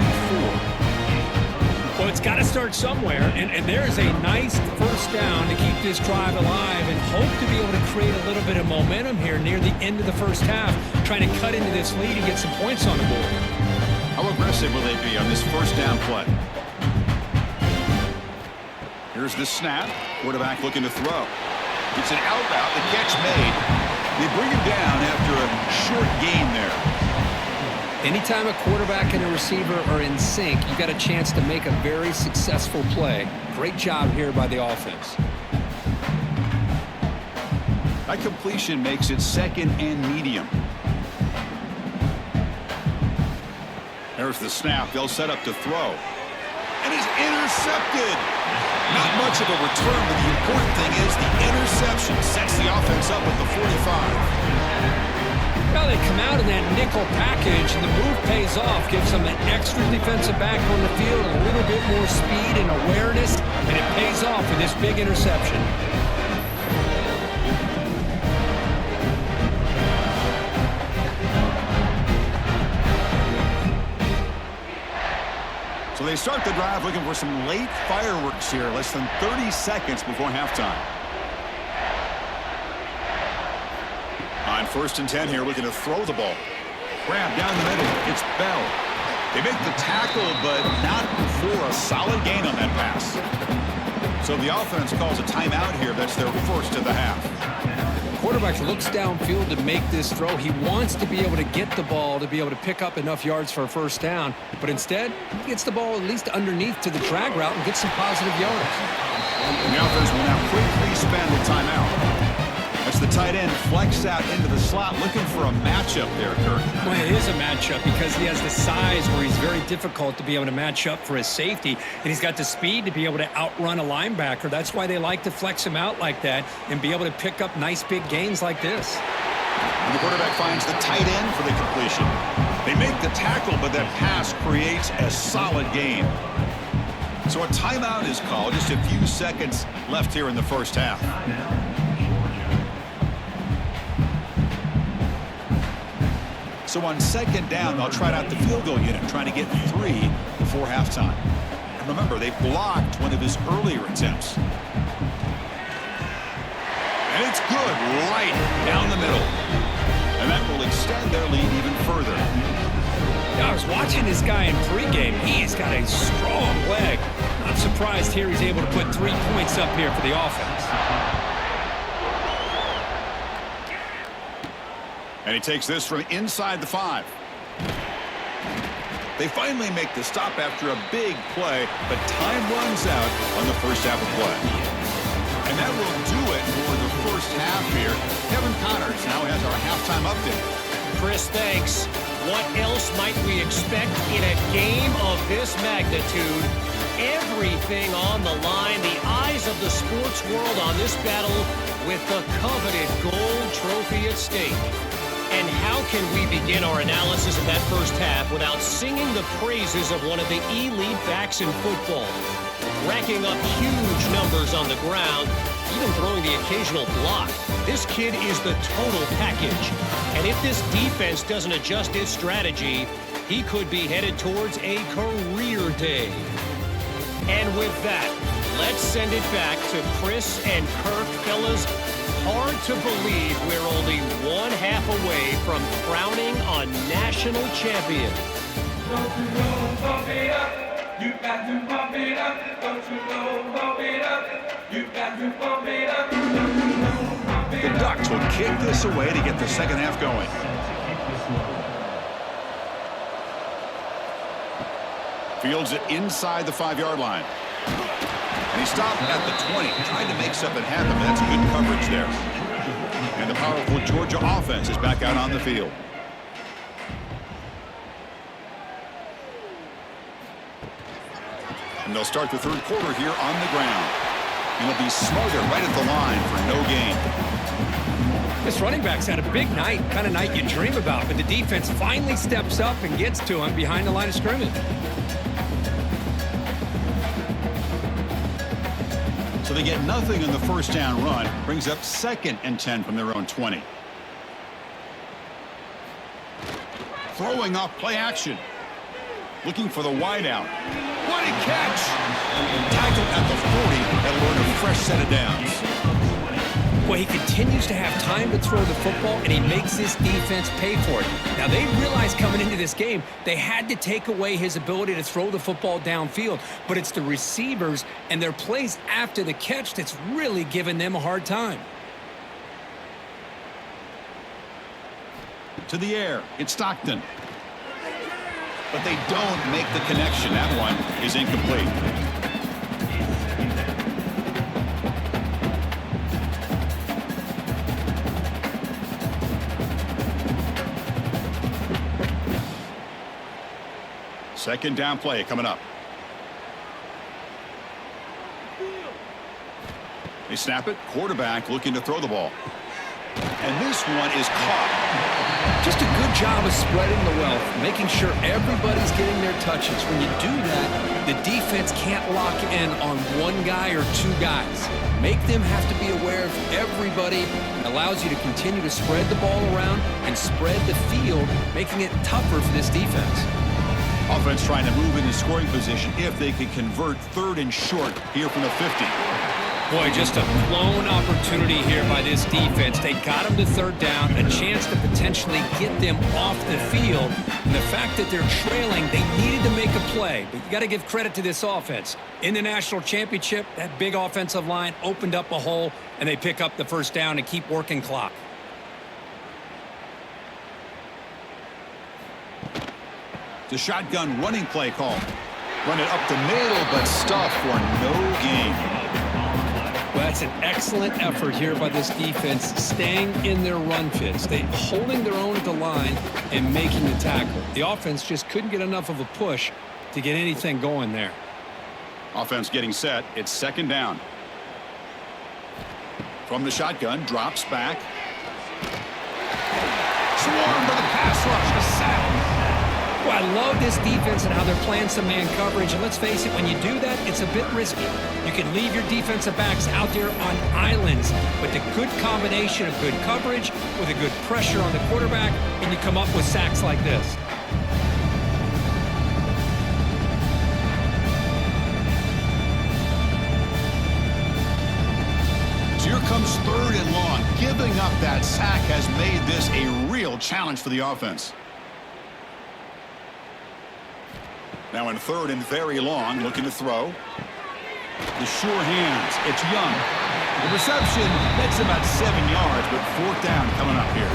Well, it's got to start somewhere, and there is a nice first down to keep this drive alive and hope to be able to create a little bit of momentum here near the end of the first half, trying to cut into this lead and get some points on the board. How aggressive will they be on this first down play? Here's the snap. Quarterback looking to throw. It's an out route. The catch made. They bring him down after a short gain there. Anytime a quarterback and a receiver are in sync, you got a chance to make a very successful play. Great job here by the offense. That completion makes it second and medium. There's the snap. They'll set up to throw. And it's intercepted. Not much of a return, but the important thing is the interception sets the offense up at the 45. Well, they come out in that nickel package, and the move pays off. Gives them an extra defensive back on the field, a little bit more speed and awareness, and it pays off with this big interception. So they start the drive looking for some late fireworks here, less than 30 seconds before halftime. On 1st and 10 here, looking to throw the ball. Grab down the middle. It's Bell. They make the tackle, but not for a solid gain on that pass. So the offense calls a timeout here. That's their first of the half. Quarterback looks downfield to make this throw. He wants to be able to get the ball to be able to pick up enough yards for a first down. But instead, he gets the ball at least underneath to the drag route and gets some positive yards. And the offense will now quickly spend the timeout. That's the tight end flexed out into the slot, looking for a matchup there, Kirk. Well, it is a matchup because he has the size where he's very difficult to be able to match up for his safety, and he's got the speed to be able to outrun a linebacker. That's why they like to flex him out like that and be able to pick up nice big gains like this. And the quarterback finds the tight end for the completion. They make the tackle, but that pass creates a solid gain. So a timeout is called. Just a few seconds left here in the first half. So on 2nd down, they'll try out the field goal unit, trying to get 3 before halftime. And remember, they blocked one of his earlier attempts. And it's good, right down the middle. And that will extend their lead even further. I was watching this guy in pregame. He's got a strong leg. Not surprised here he's able to put 3 points up here for the offense. And he takes this from inside the 5. They finally make the stop after a big play, but time runs out on the first half of play. And that will do it for the first half here. Kevin Connors now has our halftime update. Chris, thanks. What else might we expect in a game of this magnitude? Everything on the line, the eyes of the sports world on this battle with the coveted gold trophy at stake. And how can we begin our analysis of that first half without singing the praises of one of the elite backs in football? Racking up huge numbers on the ground, even throwing the occasional block. This kid is the total package. And if this defense doesn't adjust its strategy, he could be headed towards a career day. And with that, let's send it back to Chris and Kirk, fellas. Hard to believe we're only 1/2 away from crowning a national champion. Don't you know, pump it up. You got to pump it up. Don't you know, pump it up. You got to pump it up. Don't you know, pump it up. The Ducks will kick this away to get the second half going. Fields it inside the 5-yard line. And he stopped at the 20, trying to make something happen, but that's good coverage there. And the powerful Georgia offense is back out on the field. And they'll start the 3rd quarter here on the ground. And they'll be smothered right at the line for no gain. This running back's had a big night, kind of night you dream about, but the defense finally steps up and gets to him behind the line of scrimmage. So they get nothing in the first down run. Brings up 2nd and 10 from their own 20. Throwing off play action. Looking for the wideout. What a catch! Tackled at the 40. That'll earn a fresh set of downs. Well, he continues to have time to throw the football, and he makes this defense pay for it. Now, they realized coming into this game they had to take away his ability to throw the football downfield, but it's the receivers and their plays after the catch that's really giving them a hard time. To the air, it's Stockton. But they don't make the connection. That one is incomplete. Second down play coming up. They snap it. Quarterback looking to throw the ball. And this one is caught. Just a good job of spreading the wealth, making sure everybody's getting their touches. When you do that, the defense can't lock in on one guy or two guys. Make them have to be aware of everybody. It allows you to continue to spread the ball around and spread the field, making it tougher for this defense. Offense trying to move into scoring position if they can convert third and short here from the 50. Boy, just a blown opportunity here by this defense. They got him to third down, a chance to potentially get them off the field. And the fact that they're trailing, they needed to make a play. But you got to give credit to this offense. In the national championship, that big offensive line opened up a hole, and they pick up the first down and keep working clock. The shotgun running play call. Run it up the middle, but stuff for no gain. Well, that's an excellent effort here by this defense, staying in their run fits. They holding their own at the line and making the tackle. The offense just couldn't get enough of a push to get anything going there. Offense getting set. It's second down. From the shotgun, drops back. Swarmed by the pass rush. A sack. Well, I love this defense and how they're playing some man coverage. And let's face it, when you do that, it's a bit risky. You can leave your defensive backs out there on islands, but the good combination of good coverage with a good pressure on the quarterback, and you come up with sacks like this. So here comes third and long. Giving up that sack has made this a real challenge for the offense. Now in third and very long, looking to throw. The sure hands. It's Young. The reception makes about 7 yards, but fourth down coming up here.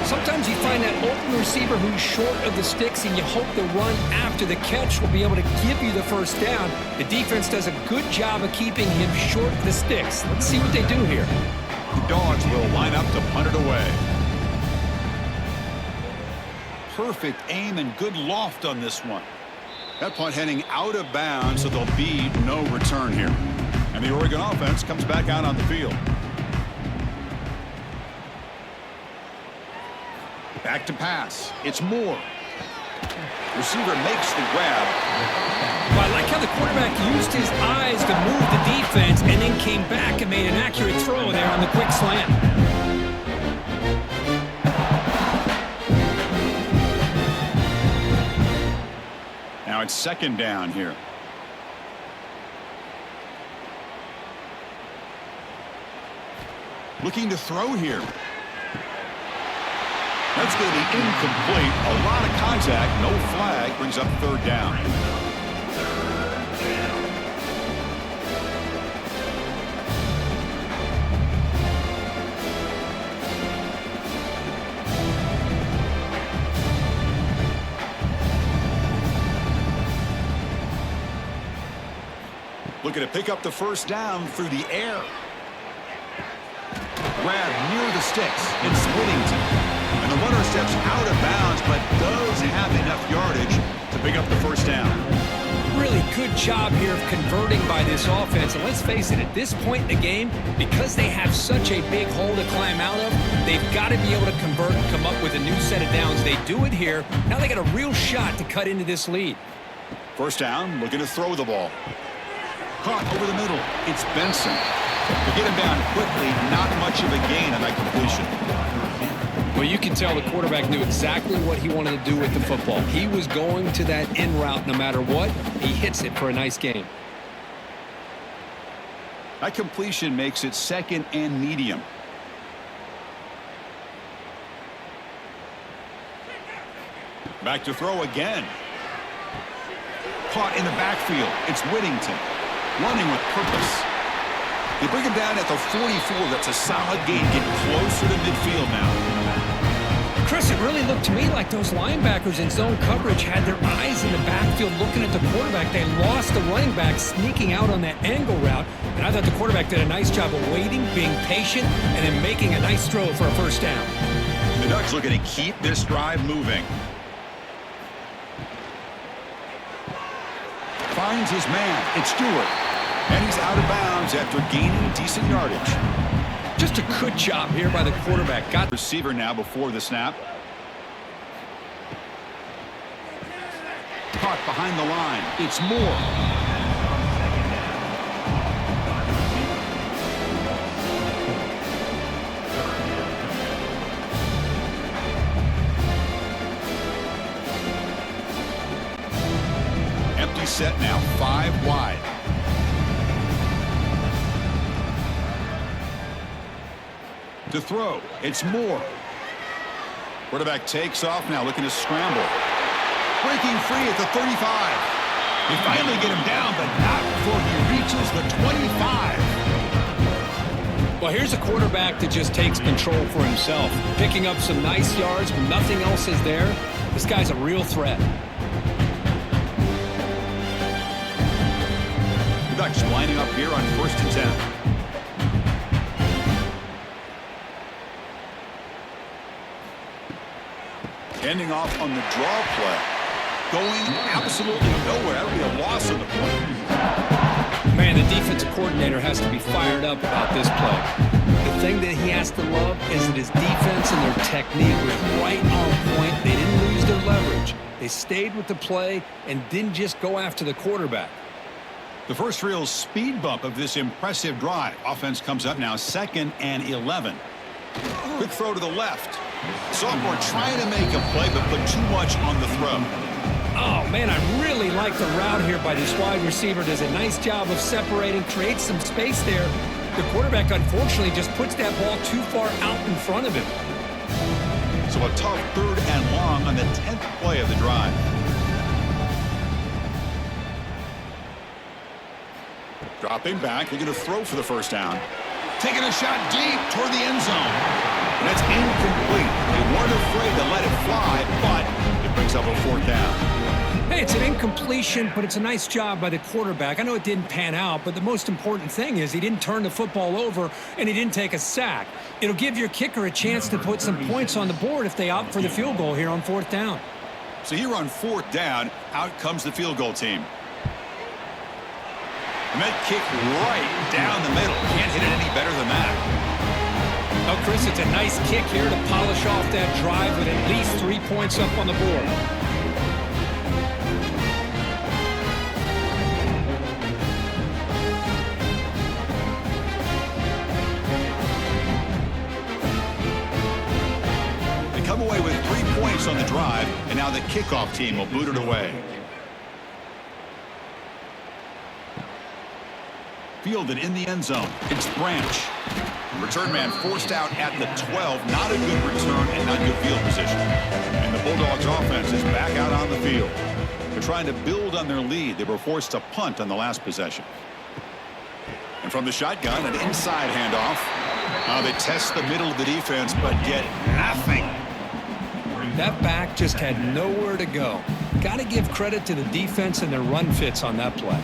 Sometimes you find that open receiver who's short of the sticks, and you hope the run after the catch will be able to give you the first down. The defense does a good job of keeping him short of the sticks. Let's see what they do here. The Dawgs will line up to punt it away. Perfect aim and good loft on this one. That punt heading out of bounds, so there'll be no return here. And the Oregon offense comes back out on the field. Back to pass. It's Moore. Receiver makes the grab. Well, I like how the quarterback used his eyes to move the defense and then came back and made an accurate throw there on the quick slant. Now it's second down here. Looking to throw here. That's going to be incomplete. A lot of contact. No flag. Brings up third down. Looking to pick up the first down through the air. Grab near the sticks. It's Whittington. And the runner steps out of bounds, but does have enough yardage to pick up the first down. Really good job here of converting by this offense. And let's face it, at this point in the game, because they have such a big hole to climb out of, they've got to be able to convert and come up with a new set of downs. They do it here. Now they got a real shot to cut into this lead. First down, looking to throw the ball. Caught over the middle. It's Benson. To get him down quickly, not much of a gain on that completion. Well, you can tell the quarterback knew exactly what he wanted to do with the football. He was going to that in route no matter what. He hits it for a nice gain. That completion makes it 2nd and medium. Back to throw again. Caught in the backfield. It's Whittington running with purpose. They bring him down at the 44. That's a solid gain, getting closer to midfield now. Chris, it really looked to me like those linebackers in zone coverage had their eyes in the backfield looking at the quarterback. They lost the running back sneaking out on that angle route, and I thought the quarterback did a nice job of waiting, being patient, and then making a nice throw for a first down. The Ducks looking to keep this drive moving. Finds his man. It's Stewart. And he's out of bounds after gaining decent yardage. Just a good job here by the quarterback. Got receiver now before the snap. Caught behind the line. It's Moore. Empty set now, 5 wide. To throw, it's Moore. Quarterback takes off now, looking to scramble. Breaking free at the 35. They finally get him down, but not before he reaches the 25. Well, here's a quarterback that just takes control for himself. Picking up some nice yards when nothing else is there. This guy's a real threat. The Ducks lining up here on 1st and 10. Ending off on the draw play. Going absolutely nowhere. That would be a loss of the play. Man, the defensive coordinator has to be fired up about this play. The thing that he has to love is that his defense and their technique was right on point. They didn't lose their leverage. They stayed with the play and didn't just go after the quarterback. The first real speed bump of this impressive drive. Offense comes up now 2nd and 11. Quick throw to the left. Sophomore trying to make a play, but put too much on the throw. Oh, man, I really like the route here by this wide receiver. Does a nice job of separating, creates some space there. The quarterback, unfortunately, just puts that ball too far out in front of him. So a tough 3rd and long on the 10th play of the drive. Dropping back, looking to throw for the first down. Taking a shot deep toward the end zone. And that's incomplete. They weren't afraid to let it fly, but it brings up a 4th down. Hey, it's an incompletion, but it's a nice job by the quarterback. I know it didn't pan out, but the most important thing is he didn't turn the football over and he didn't take a sack. It'll give your kicker a chance to put some points on the board if they opt for the field goal here on 4th down. So here on 4th down, out comes the field goal team. And that kick right down the middle. Can't hit it any better than that. Oh, Chris, it's a nice kick here to polish off that drive with at least 3 points up on the board. They come away with 3 points on the drive, and now the kickoff team will boot it away. Fielded in the end zone. It's Branch. Return man forced out at the 12. Not a good return and not good field position. And the Bulldogs offense is back out on the field. They're trying to build on their lead. They were forced to punt on the last possession. And from the shotgun, an inside handoff. They test the middle of the defense, but get nothing. That back just had nowhere to go. Got to give credit to the defense and their run fits on that play.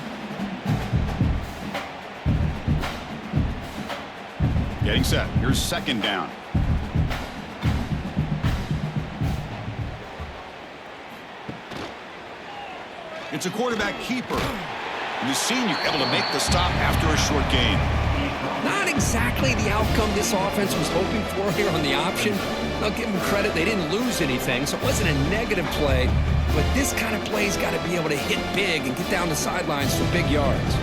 Getting set. Here's 2nd down. It's a quarterback keeper. And the senior able to make the stop after a short gain. Not exactly the outcome this offense was hoping for here on the option. I'll give them credit. They didn't lose anything, so it wasn't a negative play. But this kind of play's got to be able to hit big and get down the sidelines for big yards.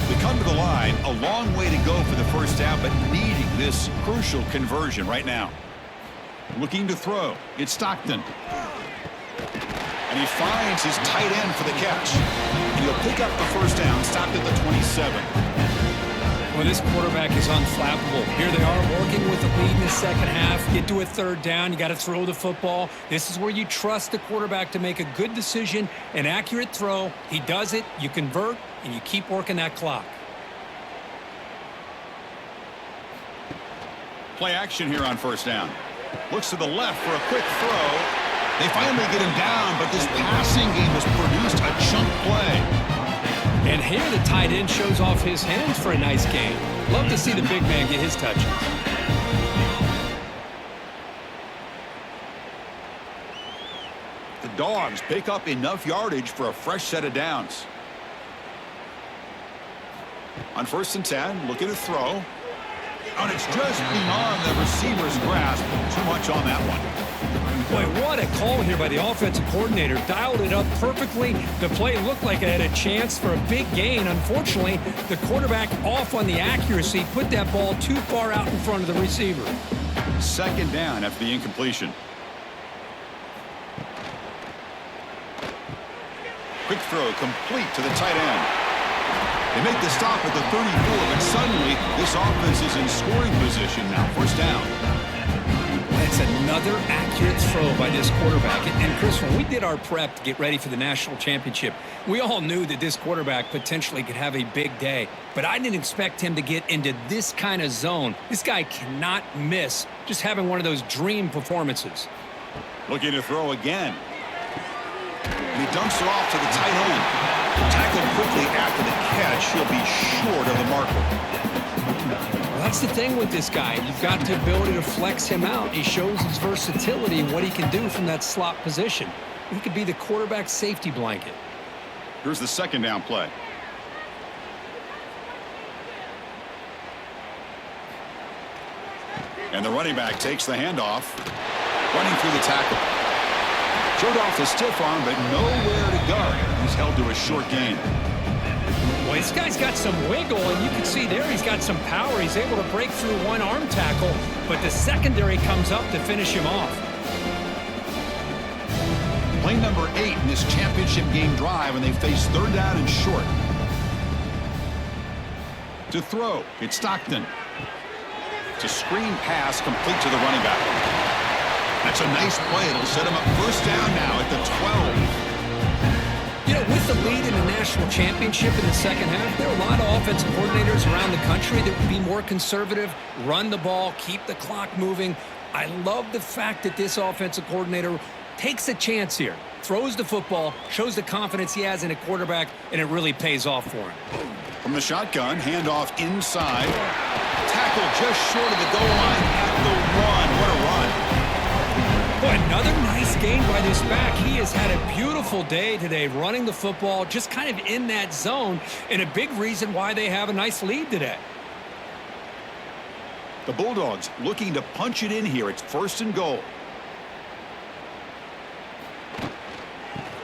They come to the line, a long way to go for the first down, but needing this crucial conversion right now. Looking to throw. It's Stockton. And he finds his tight end for the catch. And he'll pick up the first down, stopped at the 27. Well, this quarterback is unflappable. Here they are working with the lead in the second half. Get to a third down. You got to throw the football. This is where you trust the quarterback to make a good decision, an accurate throw. He does it, you convert, and you keep working that clock. Play action here on first down. Looks to the left for a quick throw. They finally get him down, but this passing game has produced a chunk play. And here the tight end shows off his hands for a nice gain. Love to see the big man get his touches. The Dawgs pick up enough yardage for a fresh set of downs. On 1st and 10, look at the throw. And it's just beyond the receiver's grasp. Too much on that one. Boy, what a call here by the offensive coordinator. Dialed it up perfectly. The play looked like it had a chance for a big gain. Unfortunately, the quarterback off on the accuracy, put that ball too far out in front of the receiver. 2nd down after the incompletion. Quick throw complete to the tight end. They make the stop at the 34, but suddenly this offense is in scoring position now. 1st down. It's another accurate throw by this quarterback. And Chris, when we did our prep to get ready for the national championship, we all knew that this quarterback potentially could have a big day. But I didn't expect him to get into this kind of zone. This guy cannot miss just having one of those dream performances. Looking to throw again. And he dumps it off to the tight end. Tackled quickly after the catch. He'll be short of the marker. Well, that's the thing with this guy. You've got the ability to flex him out. He shows his versatility and what he can do from that slot position. He could be the quarterback safety blanket. Here's the 2nd down play. And the running back takes the handoff. Running through the tackle. Showed off the stiff arm, but nowhere to go. He's held to a short gain. Well, this guy's got some wiggle, and you can see there he's got some power. He's able to break through one arm tackle, but the secondary comes up to finish him off. Play number 8 in this championship game drive, and they face 3rd down and short. To throw, it's Stockton. It's a screen pass complete to the running back. That's a nice play. It'll set him up 1st down now at the 12. You know, with the lead in the national championship in the second half, there are a lot of offensive coordinators around the country that would be more conservative, run the ball, keep the clock moving. I love the fact that this offensive coordinator takes a chance here, throws the football, shows the confidence he has in a quarterback, and it really pays off for him. From the shotgun, handoff inside. Tackle just short of the goal line at the 1. What a run. Boy, another nice gain by this back. He has had a beautiful day today running the football, just kind of in that zone, and a big reason why they have a nice lead today. The Bulldogs looking to punch it in here. It's 1st and goal.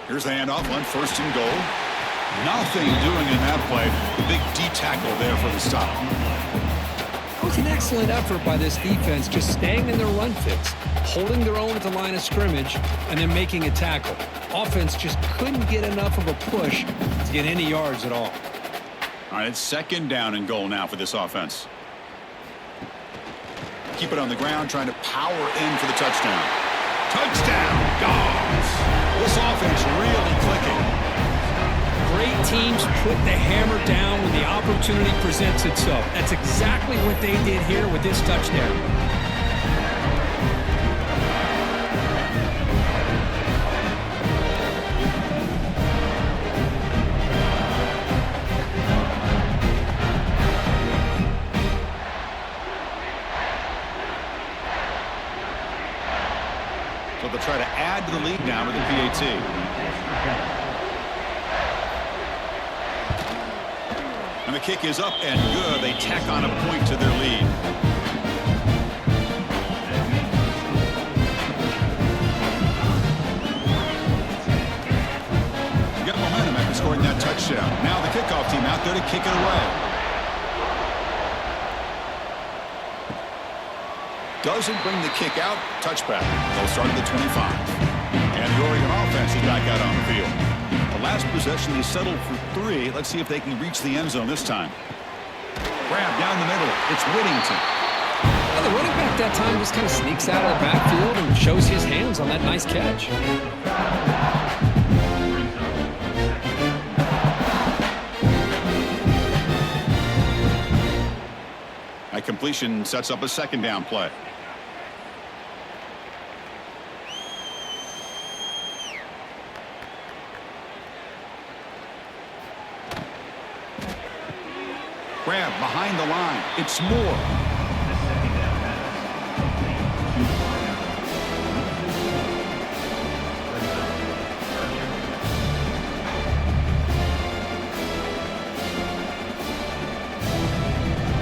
Here's the handoff on 1st and goal. Nothing doing in that play. The big D tackle there for the stop. It was an excellent effort by this defense, just staying in their run fits, holding their own at the line of scrimmage, and then making a tackle. Offense just couldn't get enough of a push to get any yards at all. All right, it's 2nd down and goal now for this offense. Keep it on the ground, trying to power in for the touchdown. Touchdown, Dawgs. This offense really clicking. Great teams put the hammer down when the opportunity presents itself. That's exactly what they did here with this touchdown. So they'll try to add to the lead now with the PAT. And the kick is up and good. They tack on a point to their lead. You got momentum after scoring that touchdown. Now the kickoff team out there to kick it away. Doesn't bring the kick out. Touchback. They'll start at the 25. And the Oregon offense is back out on the field. The last possession, they settled for 3. Let's see if they can reach the end zone this time. Grab down the middle. It's Whittington. Well, the running back that time just kind of sneaks out of the backfield and shows his hands on that nice catch. That completion sets up a second down play. Grab behind the line. It's Moore.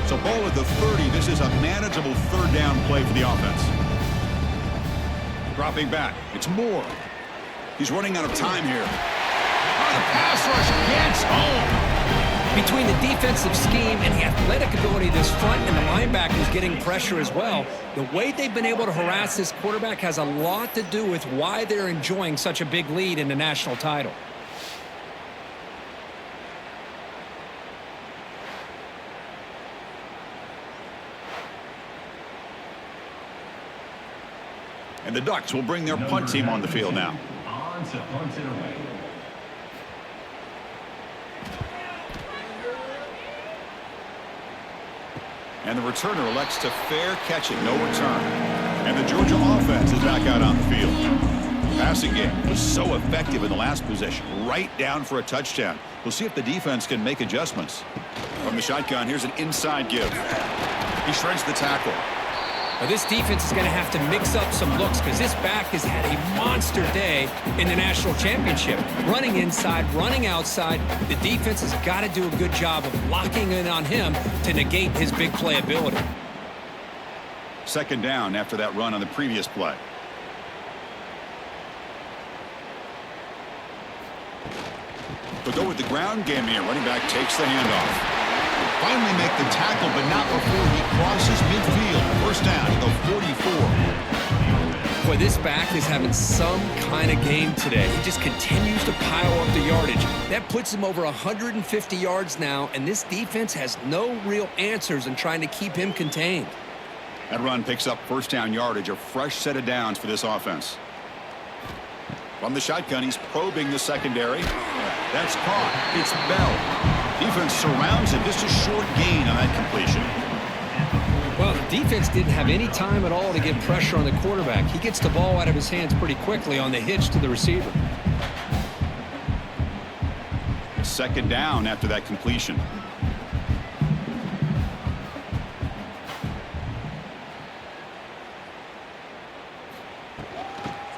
So ball at the 30. This is a manageable third down play for the offense. Dropping back. It's Moore. He's running out of time here. Oh, the pass rush gets home. Between the defensive scheme and the athletic ability of this front and the linebackers getting pressure as well, the way they've been able to harass this quarterback has a lot to do with why they're enjoying such a big lead in the national title. And the Ducks will bring their punt team on the field now. On to punt it away. And the returner elects to fair catch it, no return. And the Georgia offense is back out on the field. The passing game was so effective in the last possession, right down for a touchdown. We'll see if the defense can make adjustments. From the shotgun, here's an inside give. He shreds the tackle. Now, this defense is going to have to mix up some looks because this back has had a monster day in the national championship. Running inside, running outside. The defense has got to do a good job of locking in on him to negate his big play ability. Second down after that run on the previous play. They'll go with the ground game here. Running back takes the handoff. Finally make the tackle, but not before he crosses midfield. First down at the 44. Boy, this back is having some kind of game today. He just continues to pile up the yardage. That puts him over 150 yards now, and this defense has no real answers in trying to keep him contained. That run picks up first down yardage, a fresh set of downs for this offense. From the shotgun, he's probing the secondary. That's caught. It's Bell. Defense surrounds him. Just a short gain on that completion. Well, the defense didn't have any time at all to get pressure on the quarterback. He gets the ball out of his hands pretty quickly on the hitch to the receiver. Second down after that completion.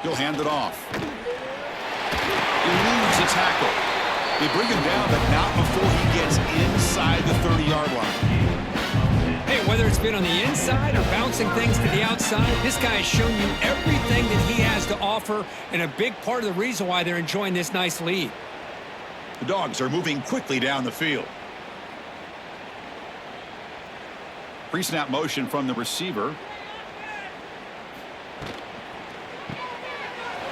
He'll hand it off. Eludes a tackle. They bring him down, but not before he gets inside the 30-yard line. Hey, whether it's been on the inside or bouncing things to the outside, this guy has shown you everything that he has to offer, and a big part of the reason why they're enjoying this nice lead. The Dogs are moving quickly down the field. Pre-snap motion from the receiver.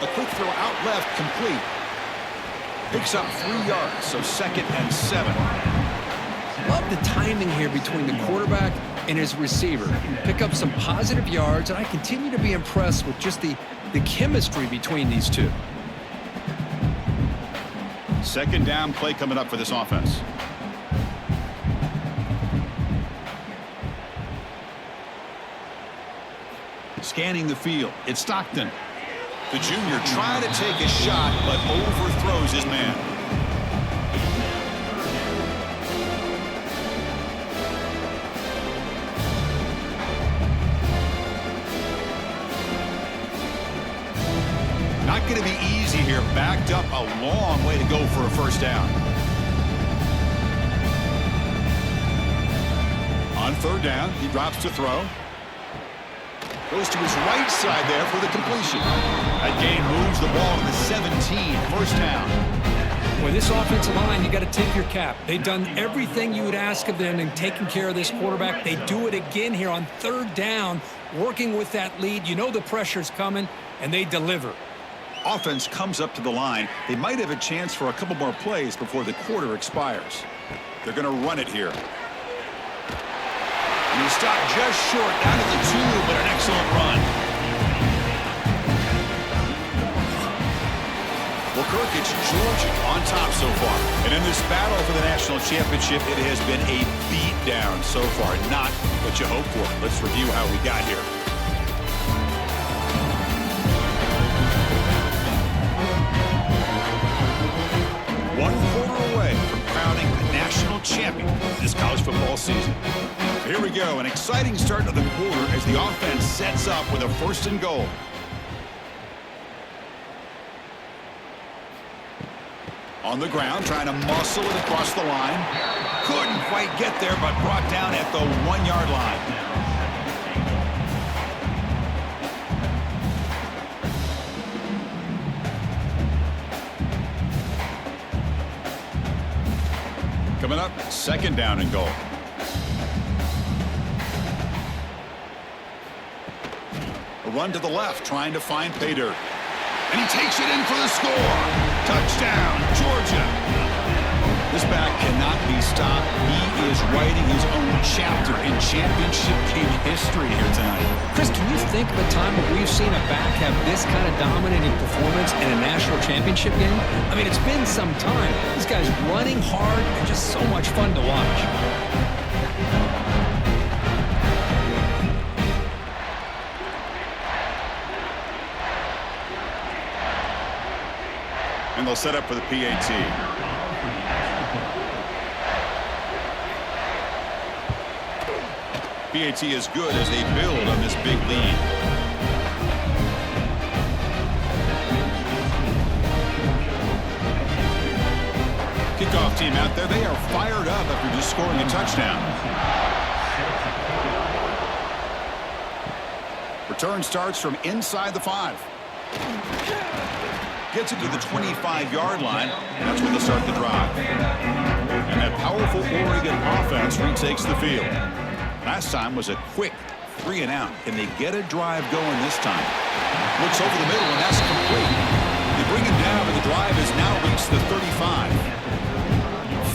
A quick throw out left, complete. Picks up 3 yards, so 2nd and 7. Love the timing here between the quarterback and his receiver. Pick up some positive yards, and I continue to be impressed with just the chemistry between these two. Second down play coming up for this offense. Scanning the field, it's Stockton. The junior trying to take a shot, but overthrows his man. Not going to be easy here. Backed up a long way to go for a first down. On third down, he drops to throw. Goes to his right side there for the completion. That gain moves the ball to the 17. First down. Boy, this offensive line, you got to tip your cap. They've done everything you would ask of them in taking care of this quarterback. They do it again here on third down, working with that lead. You know the pressure's coming, and they deliver. Offense comes up to the line. They might have a chance for a couple more plays before the quarter expires. They're going to run it here. And he stopped just short, down to the 2, but an excellent run. Well, Kirk, it's Georgia on top so far. And in this battle for the national championship, it has been a beatdown so far. Not what you hoped for. Let's review how we got here. One quarter away from crowning the national champion this college football season. Here we go, an exciting start to the quarter as the offense sets up with a 1st and goal. On the ground, trying to muscle it across the line. Couldn't quite get there, but brought down at the 1-yard line. Coming up, 2nd down and goal. A run to the left, trying to find pay dirt. And he takes it in for the score. Touchdown, Georgia. This back cannot be stopped. He is writing his own chapter in championship game history here tonight. Chris, can you think of a time where we've seen a back have this kind of dominating performance in a national championship game? I mean, it's been some time. This guy's running hard and just so much fun to watch. And they'll set up for the PAT. PAT is good as they build on this big lead. Kickoff team out there. They are fired up after just scoring a touchdown. Return starts from inside the 5. Gets it to the 25-yard line, and that's where they'll start the drive. And that powerful Oregon offense retakes the field. Last time was a quick 3 and out. Can they get a drive going this time? Looks over the middle, and that's complete. They bring him down, but the drive has now reached the 35.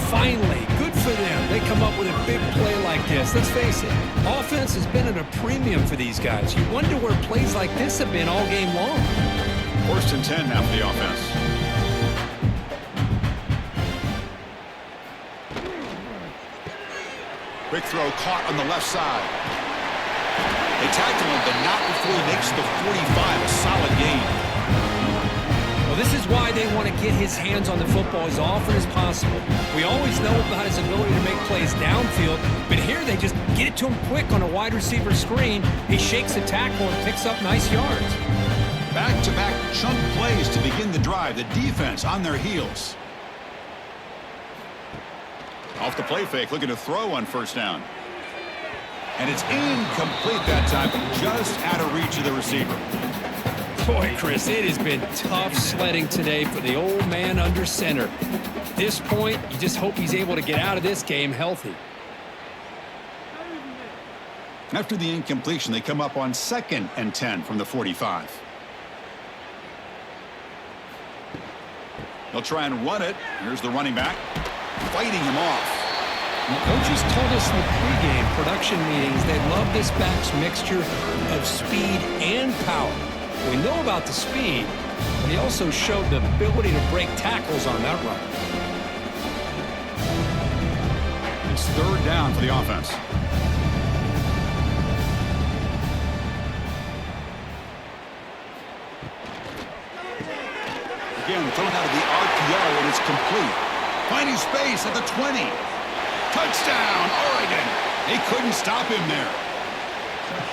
Finally, good for them. They come up with a big play like this. Let's face it, offense has been at a premium for these guys. You wonder where plays like this have been all game long. 1st and 10 now for the offense. Quick throw caught on the left side. They tackle him, but not before he makes the 45. A solid gain. Well, this is why they want to get his hands on the football as often as possible. We always know about his ability to make plays downfield, but here they just get it to him quick on a wide receiver screen. He shakes the tackle and picks up nice yards. Back-to-back chunk plays to begin the drive. The defense on their heels. Off the play fake, looking to throw on 1st down. And it's incomplete that time, just out of reach of the receiver. Boy, Chris, it has been tough sledding today for the old man under center. At this point, you just hope he's able to get out of this game healthy. After the incompletion, they come up on 2nd and 10 from the 45. They'll try and run it. Here's the running back, fighting him off. Coaches told us in the pregame production meetings they love this back's mixture of speed and power. We know about the speed, but he also showed the ability to break tackles on that run. It's 3rd down for the offense. Again, thrown out of the RPO, and it's complete. Finding space at the 20. Touchdown, Oregon. They couldn't stop him there.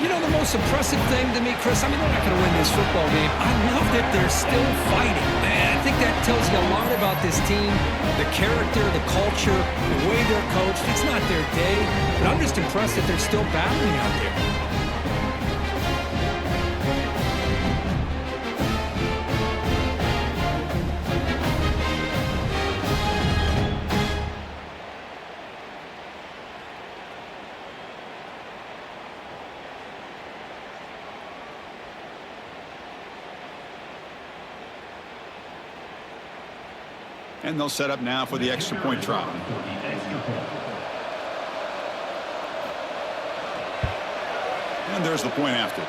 You know, the most impressive thing to me, Chris, I mean, they're not going to win this football game. I love that they're still fighting. Man, I think that tells you a lot about this team, the character, the culture, the way they're coached. It's not their day, but I'm just impressed that they're still battling out there. And they'll set up now for the extra point try. And there's the point after.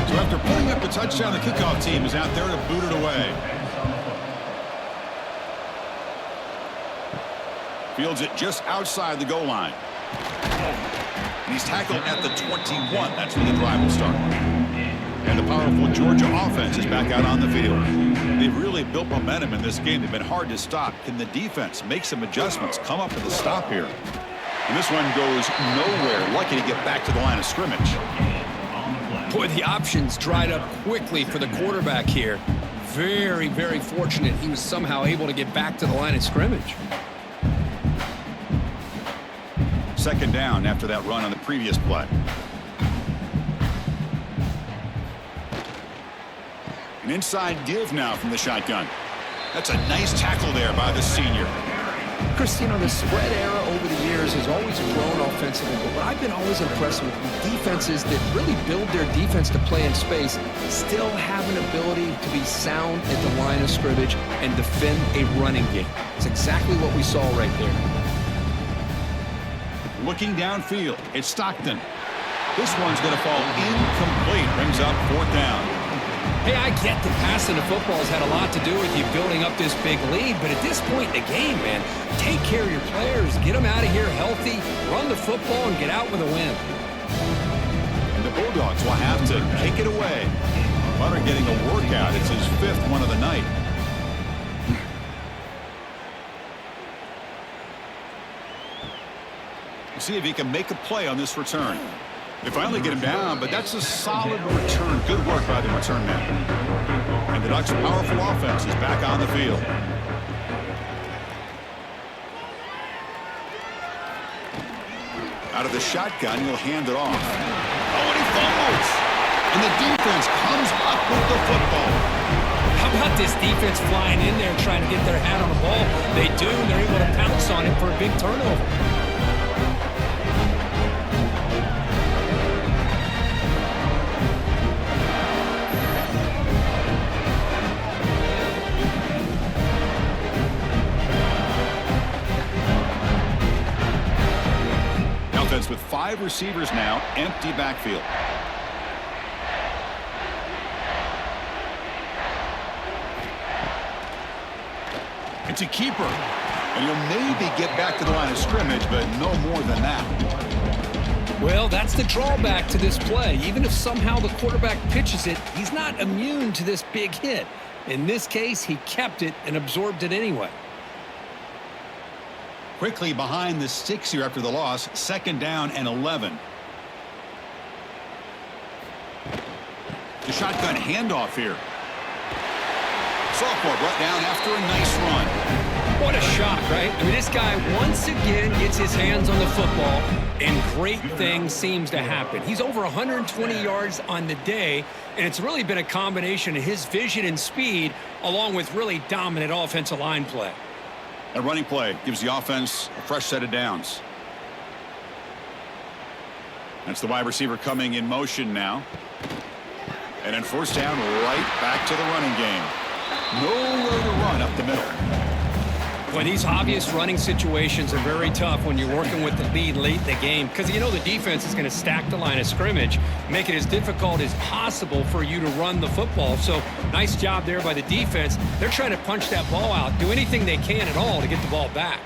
So after putting up the touchdown, the kickoff team is out there to boot it away. Fields it just outside the goal line. And he's tackled at the 21. That's where the drive will start. And the powerful Georgia offense is back out on the field. They've really built momentum in this game. They've been hard to stop. Can the defense make some adjustments, come up with a stop here? And this one goes nowhere. Lucky to get back to the line of scrimmage. Boy, the options dried up quickly for the quarterback here. Very, very fortunate he was somehow able to get back to the line of scrimmage. Second down after that run on the previous play. An inside give now from the shotgun. That's a nice tackle there by the senior. Chris, you know, the spread era over the years has always grown offensively, but what I've been always impressed with defenses that really build their defense to play in space still have an ability to be sound at the line of scrimmage and defend a running game. It's exactly what we saw right there. Looking downfield, it's Stockton. This one's going to fall incomplete. Brings up fourth down. Hey, I get that passing the football has had a lot to do with you building up this big lead, but at this point in the game, man, take care of your players, get them out of here healthy, run the football, and get out with a win. And the Bulldogs will have to take it away. Butter getting a workout. It's his fifth one of the night. See if he can make a play on this return. They finally get him down, but that's a solid return. Good work by the return man. And the Ducks' powerful offense is back on the field. Out of the shotgun, he'll hand it off. Oh, and he fumbles. And the defense comes up with the football. How about this defense flying in there trying to get their hat on the ball? They do, and they're able to pounce on it for a big turnover. With 5 receivers now, empty backfield. It's a keeper. And he'll maybe get back to the line of scrimmage, but no more than that. Well, that's the drawback to this play. Even if somehow the quarterback pitches it, he's not immune to this big hit. In this case, he kept it and absorbed it anyway. Quickly behind the sticks here after the loss. Second down and 11. The shotgun handoff here. Sophomore brought down after a nice run. What a shot, right? I mean, this guy once again gets his hands on the football, and great things seems to happen. He's over 120 yards on the day, and it's really been a combination of his vision and speed along with really dominant offensive line play. A running play gives the offense a fresh set of downs. That's the wide receiver coming in motion now. And then first down, right back to the running game. Nowhere to run up the middle. Boy, these obvious running situations are very tough when you're working with the lead late in the game because you know the defense is going to stack the line of scrimmage, make it as difficult as possible for you to run the football. So nice job there by the defense. They're trying to punch that ball out, do anything they can at all to get the ball back.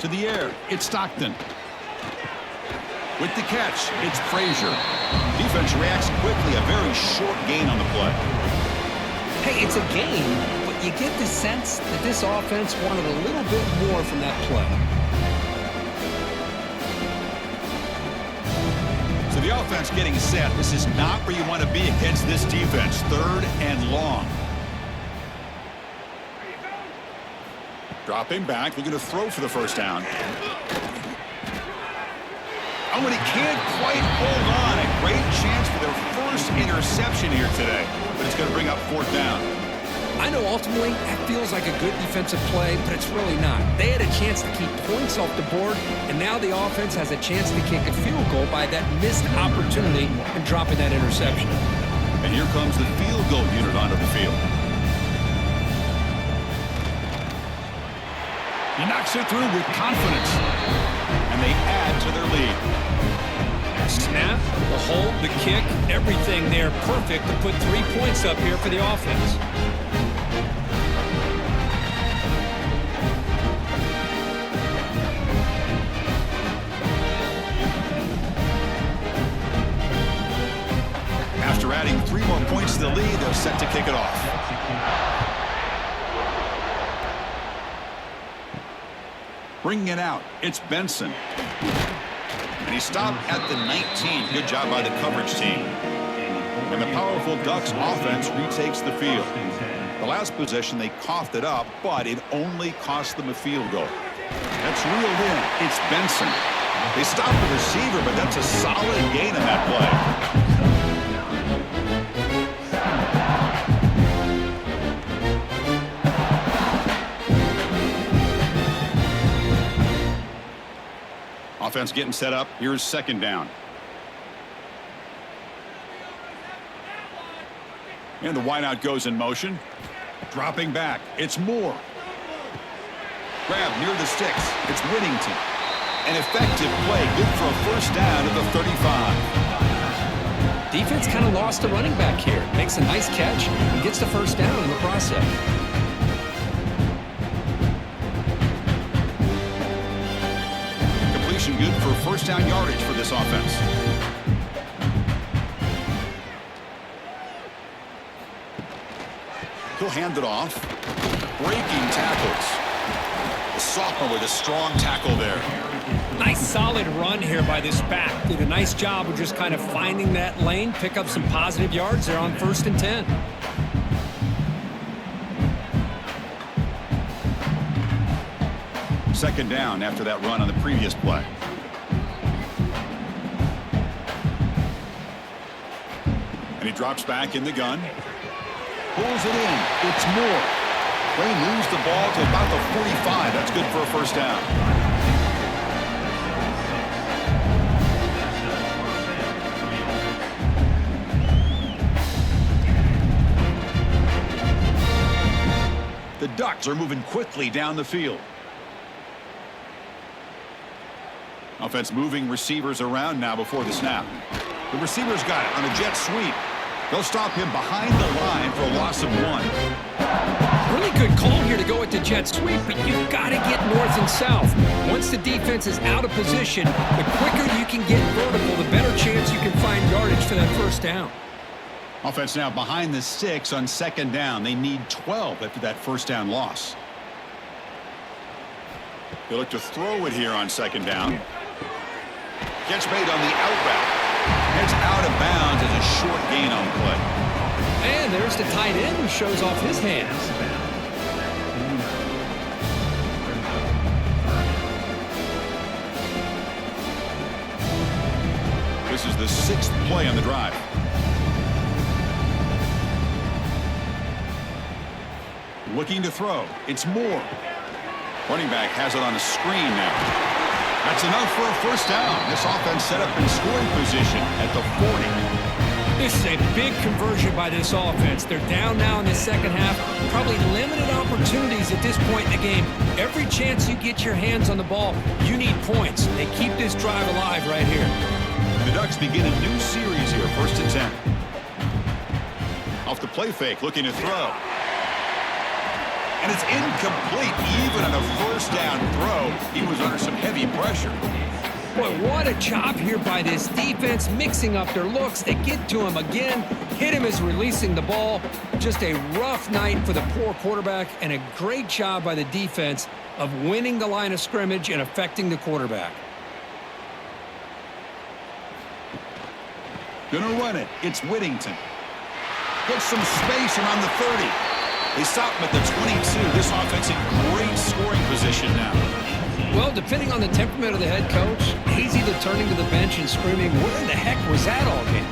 To the air, it's Stockton. With the catch, it's Frazier. Defense reacts quickly, a very short gain on the play. Hey, it's a game. You get the sense that this offense wanted a little bit more from that play. So the offense getting set. This is not where you want to be against this defense. Third and long. Dropping back, looking to throw for the first down. Oh, and he can't quite hold on. A great chance for their first interception here today. But it's going to bring up fourth down. I know ultimately that feels like a good defensive play, but it's really not. They had a chance to keep points off the board, and now the offense has a chance to kick a field goal by that missed opportunity and dropping that interception. And here comes the field goal unit onto the field. He knocks it through with confidence. And they add to their lead. Snap, the hold, the kick, everything there perfect to put 3 points up here for the offense. After adding 3 more points to the lead, they're set to kick it off. Bringing it out, it's Benson. And he stopped at the 19. Good job by the coverage team. And the powerful Ducks offense retakes the field. The last possession, they coughed it up, but it only cost them a field goal. That's reeled in. It's Benson. They stopped the receiver, but that's a solid gain in that play. Offense getting set up. Here's second down. And the wideout goes in motion. Dropping back. It's Moore. Grab near the sticks. It's Whittington. An effective play. Good for a first down at the 35. Defense kind of lost a running back here. Makes a nice catch and gets the first down in the process. Good for first down yardage for this offense. He'll hand it off. Breaking tackles. The sophomore with a strong tackle there. Nice solid run here by this back. Did a nice job of just kind of finding that lane, pick up some positive yards there on 1st and 10. Second down after that run on the previous play. And he drops back in the gun. Pulls it in. It's Moore. They moves the ball to about the 45. That's good for a first down. The Ducks are moving quickly down the field. Offense moving receivers around now before the snap. The receiver's got it on a jet sweep. They'll stop him behind the line for a loss of 1. Really good call here to go with the jet sweep, but you've got to get north and south. Once the defense is out of position, the quicker you can get vertical, the better chance you can find yardage for that first down. Offense now behind the 6 on second down. They need 12 after that first down loss. They look to throw it here on second down. Catch made on the out route. It's out of bounds as a short gain on the play. And there's the tight end who shows off his hands. This is the 6th play on the drive. Looking to throw. It's Moore. Running back has it on a screen now. That's enough for a first down. This offense set up in scoring position at the 40. This is a big conversion by this offense. They're down now in the second half. Probably limited opportunities at this point in the game. Every chance you get your hands on the ball, you need points. They keep this drive alive right here. The Ducks begin a new series here, 1st and 10. Off the play fake, looking to throw. And it's incomplete. Even on a first down throw, he was under some heavy pressure. Boy, what a job here by this defense, mixing up their looks. They get to him again, hit him as releasing the ball. Just a rough night for the poor quarterback, and a great job by the defense of winning the line of scrimmage and affecting the quarterback. Gonna run it. It's Whittington. Gets some space around the 30. They stop him at the 22. This offense in great scoring position now. Well, depending on the temperament of the head coach, he's either turning to the bench and screaming, where the heck was that all game?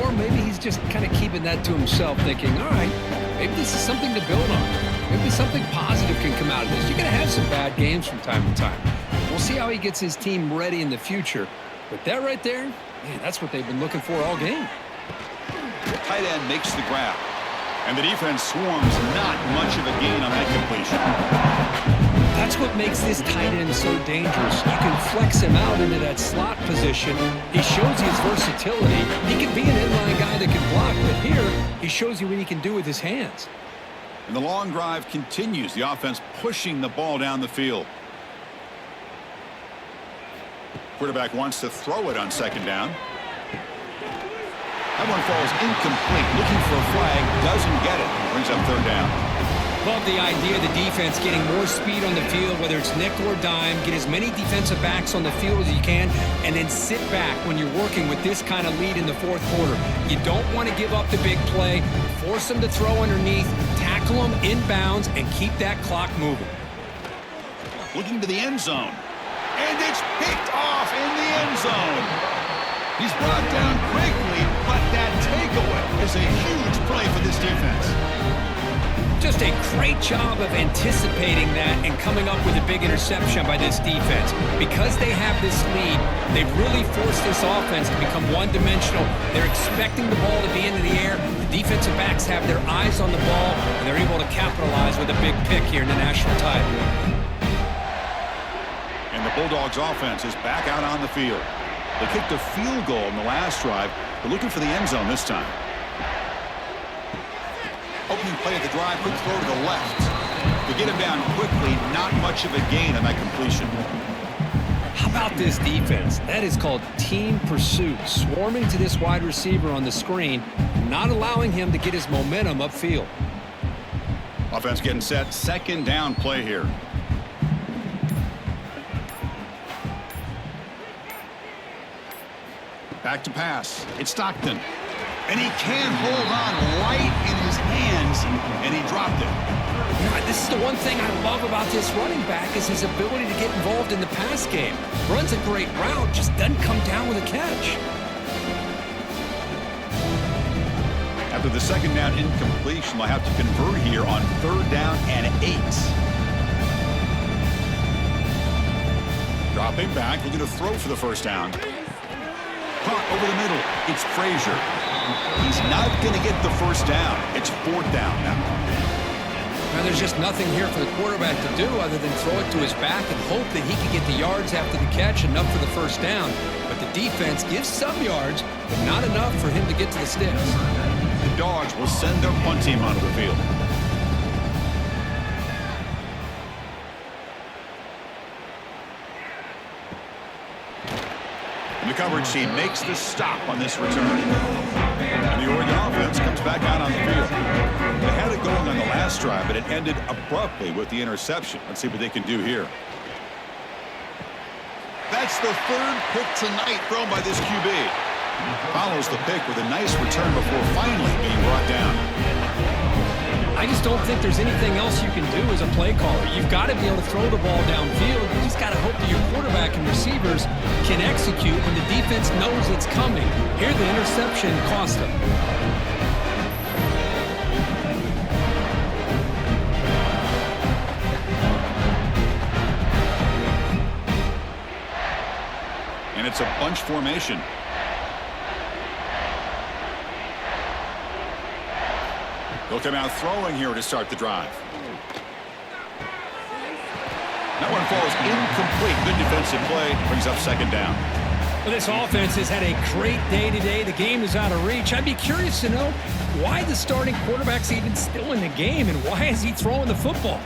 Or maybe he's just kind of keeping that to himself, thinking, all right, maybe this is something to build on. Maybe something positive can come out of this. You're going to have some bad games from time to time. We'll see how he gets his team ready in the future. But that right there, man, that's what they've been looking for all game. The tight end makes the grab. And the defense swarms, not much of a gain on that completion. That's what makes this tight end so dangerous. You can flex him out into that slot position. He shows you his versatility. He can be an inline guy that can block, but here, he shows you what he can do with his hands. And the long drive continues. The offense pushing the ball down the field. Quarterback wants to throw it on second down. That one falls incomplete. Looking for a flag. Doesn't get it. Brings up third down. Love the idea of the defense getting more speed on the field, whether it's nickel or dime. Get as many defensive backs on the field as you can, and then sit back when you're working with this kind of lead in the fourth quarter. You don't want to give up the big play. Force them to throw underneath. Tackle them inbounds, and keep that clock moving. Looking to the end zone. And it's picked off in the end zone. He's brought down quickly, but that takeaway is a huge play for this defense. Just a great job of anticipating that and coming up with a big interception by this defense. Because they have this lead, they've really forced this offense to become one-dimensional. They're expecting the ball to be into the air. The defensive backs have their eyes on the ball, and they're able to capitalize with a big pick here in the national title. And the Bulldogs offense is back out on the field. They kicked a field goal in the last drive. They're looking for the end zone this time. Opening play of the drive, quick throw to the left. To get him down quickly, not much of a gain on that completion. How about this defense? That is called team pursuit. Swarming to this wide receiver on the screen, not allowing him to get his momentum upfield. Offense getting set. Second down play here. Back to pass. It's Stockton. And he can hold on right in his hands, and he dropped it. Yeah, this is the one thing I love about this running back is his ability to get involved in the pass game. Runs a great route, just doesn't come down with a catch. After the second down incompletion, they'll have to convert here on third down and 8. Dropping back, looking to throw for the first down. Caught over the middle. It's Frazier. He's not going to get the first down. It's fourth down now. Now there's just nothing here for the quarterback to do other than throw it to his back and hope that he can get the yards after the catch, enough for the first down. But the defense gives some yards, but not enough for him to get to the sticks. The Dawgs will send their punt team onto the field. And the coverage team makes the stop on this return. And the Oregon offense comes back out on the field. They had it going on the last drive, but it ended abruptly with the interception. Let's see what they can do here. That's the third pick tonight thrown by this QB. Follows the pick with a nice return before finally being brought down. I just don't think there's anything else you can do as a play caller. You've got to be able to throw the ball downfield. You just got to hope that your quarterback and receivers can execute when the defense knows it's coming. Here, the interception cost them. And it's a bunch formation. They'll come out throwing here to start the drive. That one falls incomplete. Good defensive play. Brings up second down. Well, this offense has had a great day today. The game is out of reach. I'd be curious to know why the starting quarterback's even still in the game and why is he throwing the football?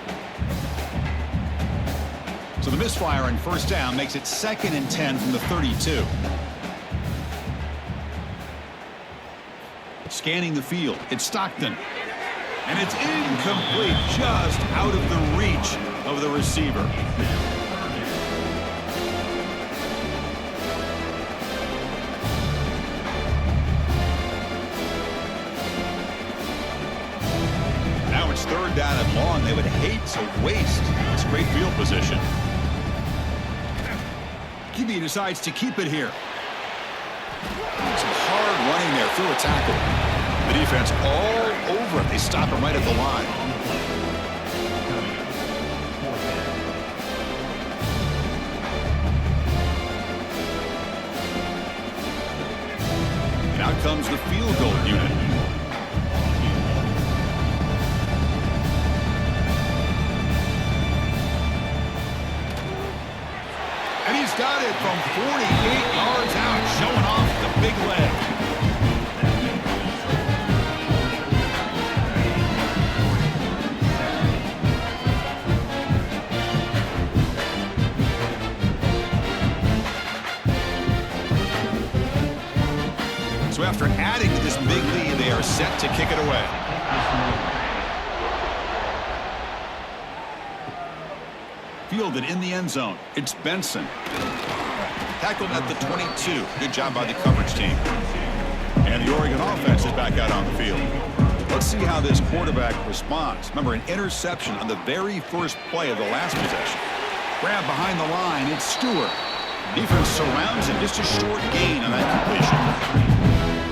So the misfire on first down makes it 2nd and 10 from the 32. Scanning the field. It's Stockton. And it's incomplete, just out of the reach of the receiver. Now it's third down and long. They would hate to waste this great field position. QB decides to keep it here. Some hard running there through a tackle. The defense all over it. They stop him right at the line. And out comes the field goal unit. got it from 48 yards out, showing off the big leg. So after adding to this big lead, they are set to kick it away. Fielded in the end zone. It's Benson. Tackled at the 22. Good job by the coverage team. And the Oregon offense is back out on the field. Let's see how this quarterback responds. Remember, an interception on the very first play of the last possession. Grab behind the line. It's Stewart. Defense surrounds him. Just a short gain on that completion.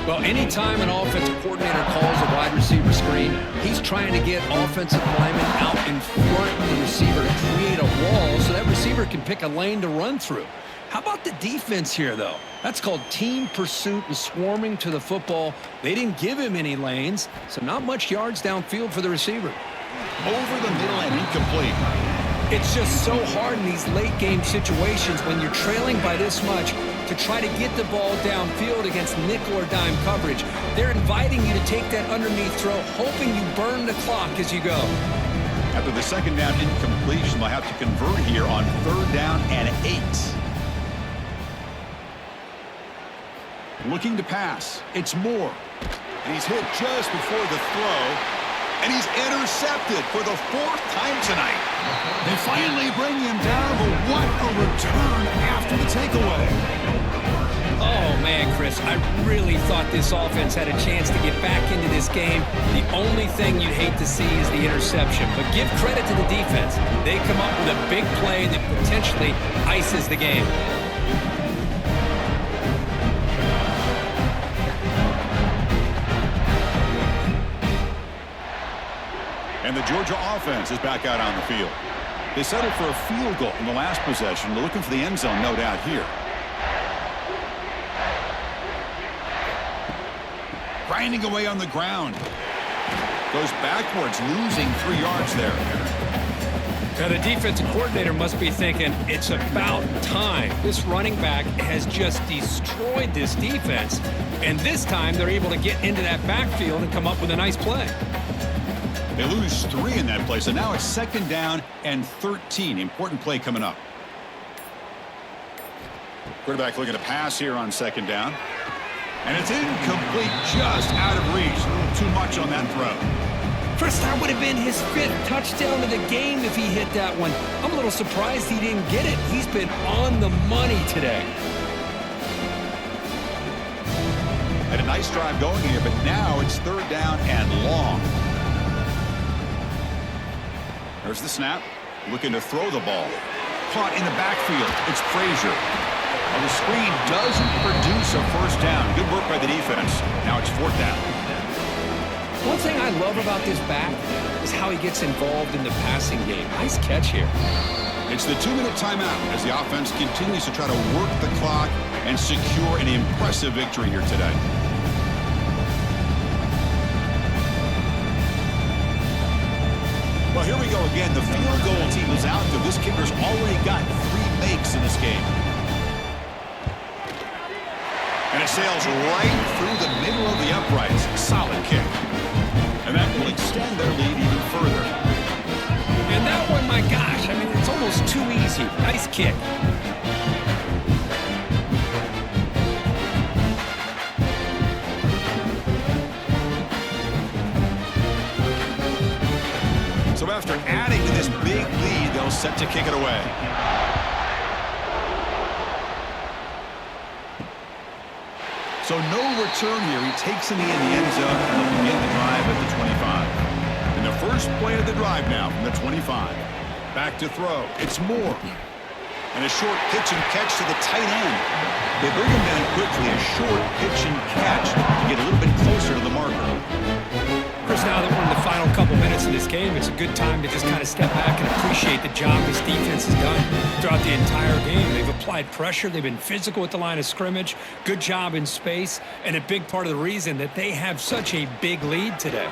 Well, anytime an offensive coordinator calls a wide receiver screen, he's trying to get offensive linemen out in front of the receiver to create a wall so that receiver can pick a lane to run through. How about the defense here, though? That's called team pursuit and swarming to the football. They didn't give him any lanes, so not much yards downfield for the receiver. Over the middle and incomplete. It's just so hard in these late game situations when you're trailing by this much to try to get the ball downfield against nickel or dime coverage. They're inviting you to take that underneath throw, hoping you burn the clock as you go. After the second down incompletion, they'll have to convert here on 3rd down and 8. Looking to pass. It's Moore. And he's hit just before the throw. And he's intercepted for the 4th time tonight. They finally bring him down, but what a return after the takeaway. Oh, man, Chris, I really thought this offense had a chance to get back into this game. The only thing you'd hate to see is the interception. But give credit to the defense. They come up with a big play that potentially ices the game. And the Georgia offense is back out on the field. They settled for a field goal in the last possession. They're looking for the end zone, no doubt, here. Grinding away on the ground. Goes backwards, losing 3 yards there. Now, the defensive coordinator must be thinking, it's about time. This running back has just destroyed this defense. And this time, they're able to get into that backfield and come up with a nice play. They lose 3 in that play, so now it's 2nd down and 13. Important play coming up. Quarterback looking to pass here on 2nd down. And it's incomplete, just out of reach. A little too much on that throw. First, that would have been his 5th touchdown of the game if he hit that one. I'm a little surprised he didn't get it. He's been on the money today. Had a nice drive going here, but now it's 3rd down and long. There's the snap. Looking to throw the ball. Caught in the backfield. It's Frazier. Well, the screen doesn't produce a 1st down. Good work by the defense. Now it's 4th down. One thing I love about this back is how he gets involved in the passing game. Nice catch here. It's the 2-minute timeout as the offense continues to try to work the clock and secure an impressive victory here today. Well, here we go again. The field goal team is out there. This kicker's already got 3 makes in this game. And it sails right through the middle of the uprights. Solid kick. And that will extend their lead even further. And that one, my gosh, I mean, it's almost too easy. Nice kick. So after adding to this big lead, they'll set to kick it away. So no return here. He takes in the end zone and will begin the drive at the 25. And the first play of the drive now from the 25. Back to throw. It's Moore. And a short pitch and catch to the tight end. They bring him down quickly. A short pitch and catch to get a little bit closer to the marker. Chris, now that we're in the final couple minutes of this game, it's a good time to just kind of step back and appreciate the job this defense has done throughout the entire game. They've applied pressure. They've been physical at the line of scrimmage. Good job in space. And a big part of the reason that they have such a big lead today.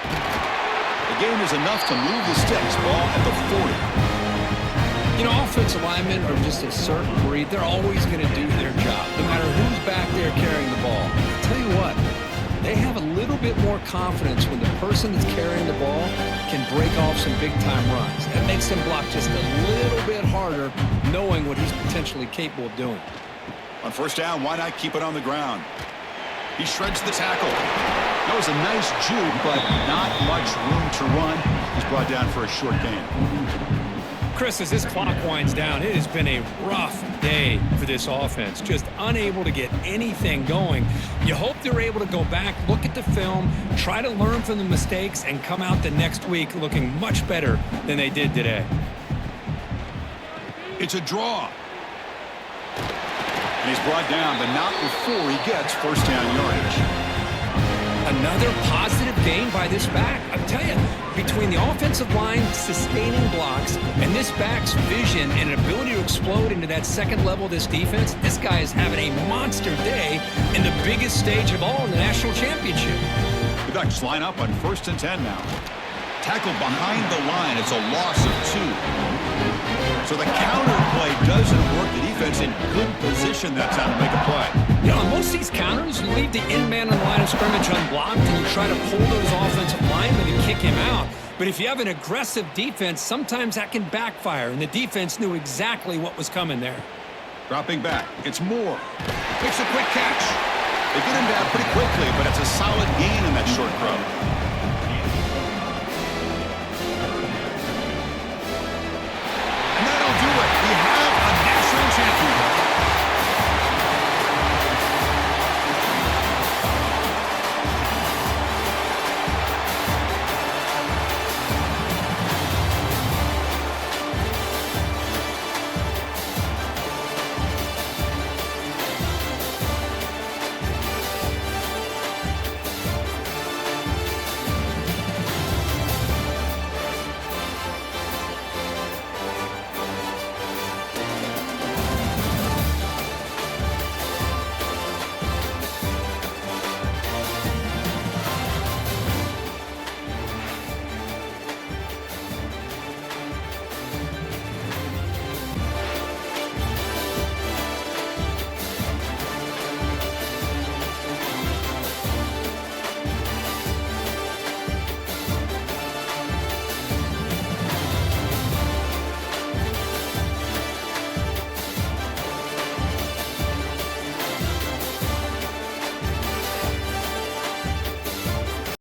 The game is enough to move the sticks. Ball at the 40. You know, offensive linemen are just a certain breed. They're always going to do their job, no matter who's back there carrying the ball. I'll tell you what, they have a little bit more confidence when the person that's carrying the ball can break off some big-time runs. That makes them block just a little bit harder, knowing what he's potentially capable of doing. On first down, why not keep it on the ground? He shreds the tackle. That was a nice juke, but not much room to run. He's brought down for a short gain. Chris, as this clock winds down, it has been a rough day for this offense. Just unable to get anything going. You hope they're able to go back, look at the film, try to learn from the mistakes, and come out the next week looking much better than they did today. It's a draw. And he's brought down, but not before he gets first down yardage. Another positive gain by this back. I'll tell you, between the offensive line sustaining blocks and this back's vision and an ability to explode into that second level of this defense, this guy is having a monster day in the biggest stage of all in the national championship. The Ducks line up on 1st and 10 now. Tackled behind the line. It's a loss of 2. So the counter play doesn't work. The defense in good position that time to make a play. You know, on most of these counters, you leave the end man on the line of scrimmage unblocked and you try to pull those offensive linemen and kick him out. But if you have an aggressive defense, sometimes that can backfire, and the defense knew exactly what was coming there. Dropping back. It's Moore. Makes a quick catch. They get him down pretty quickly, but it's a solid gain in that short throw.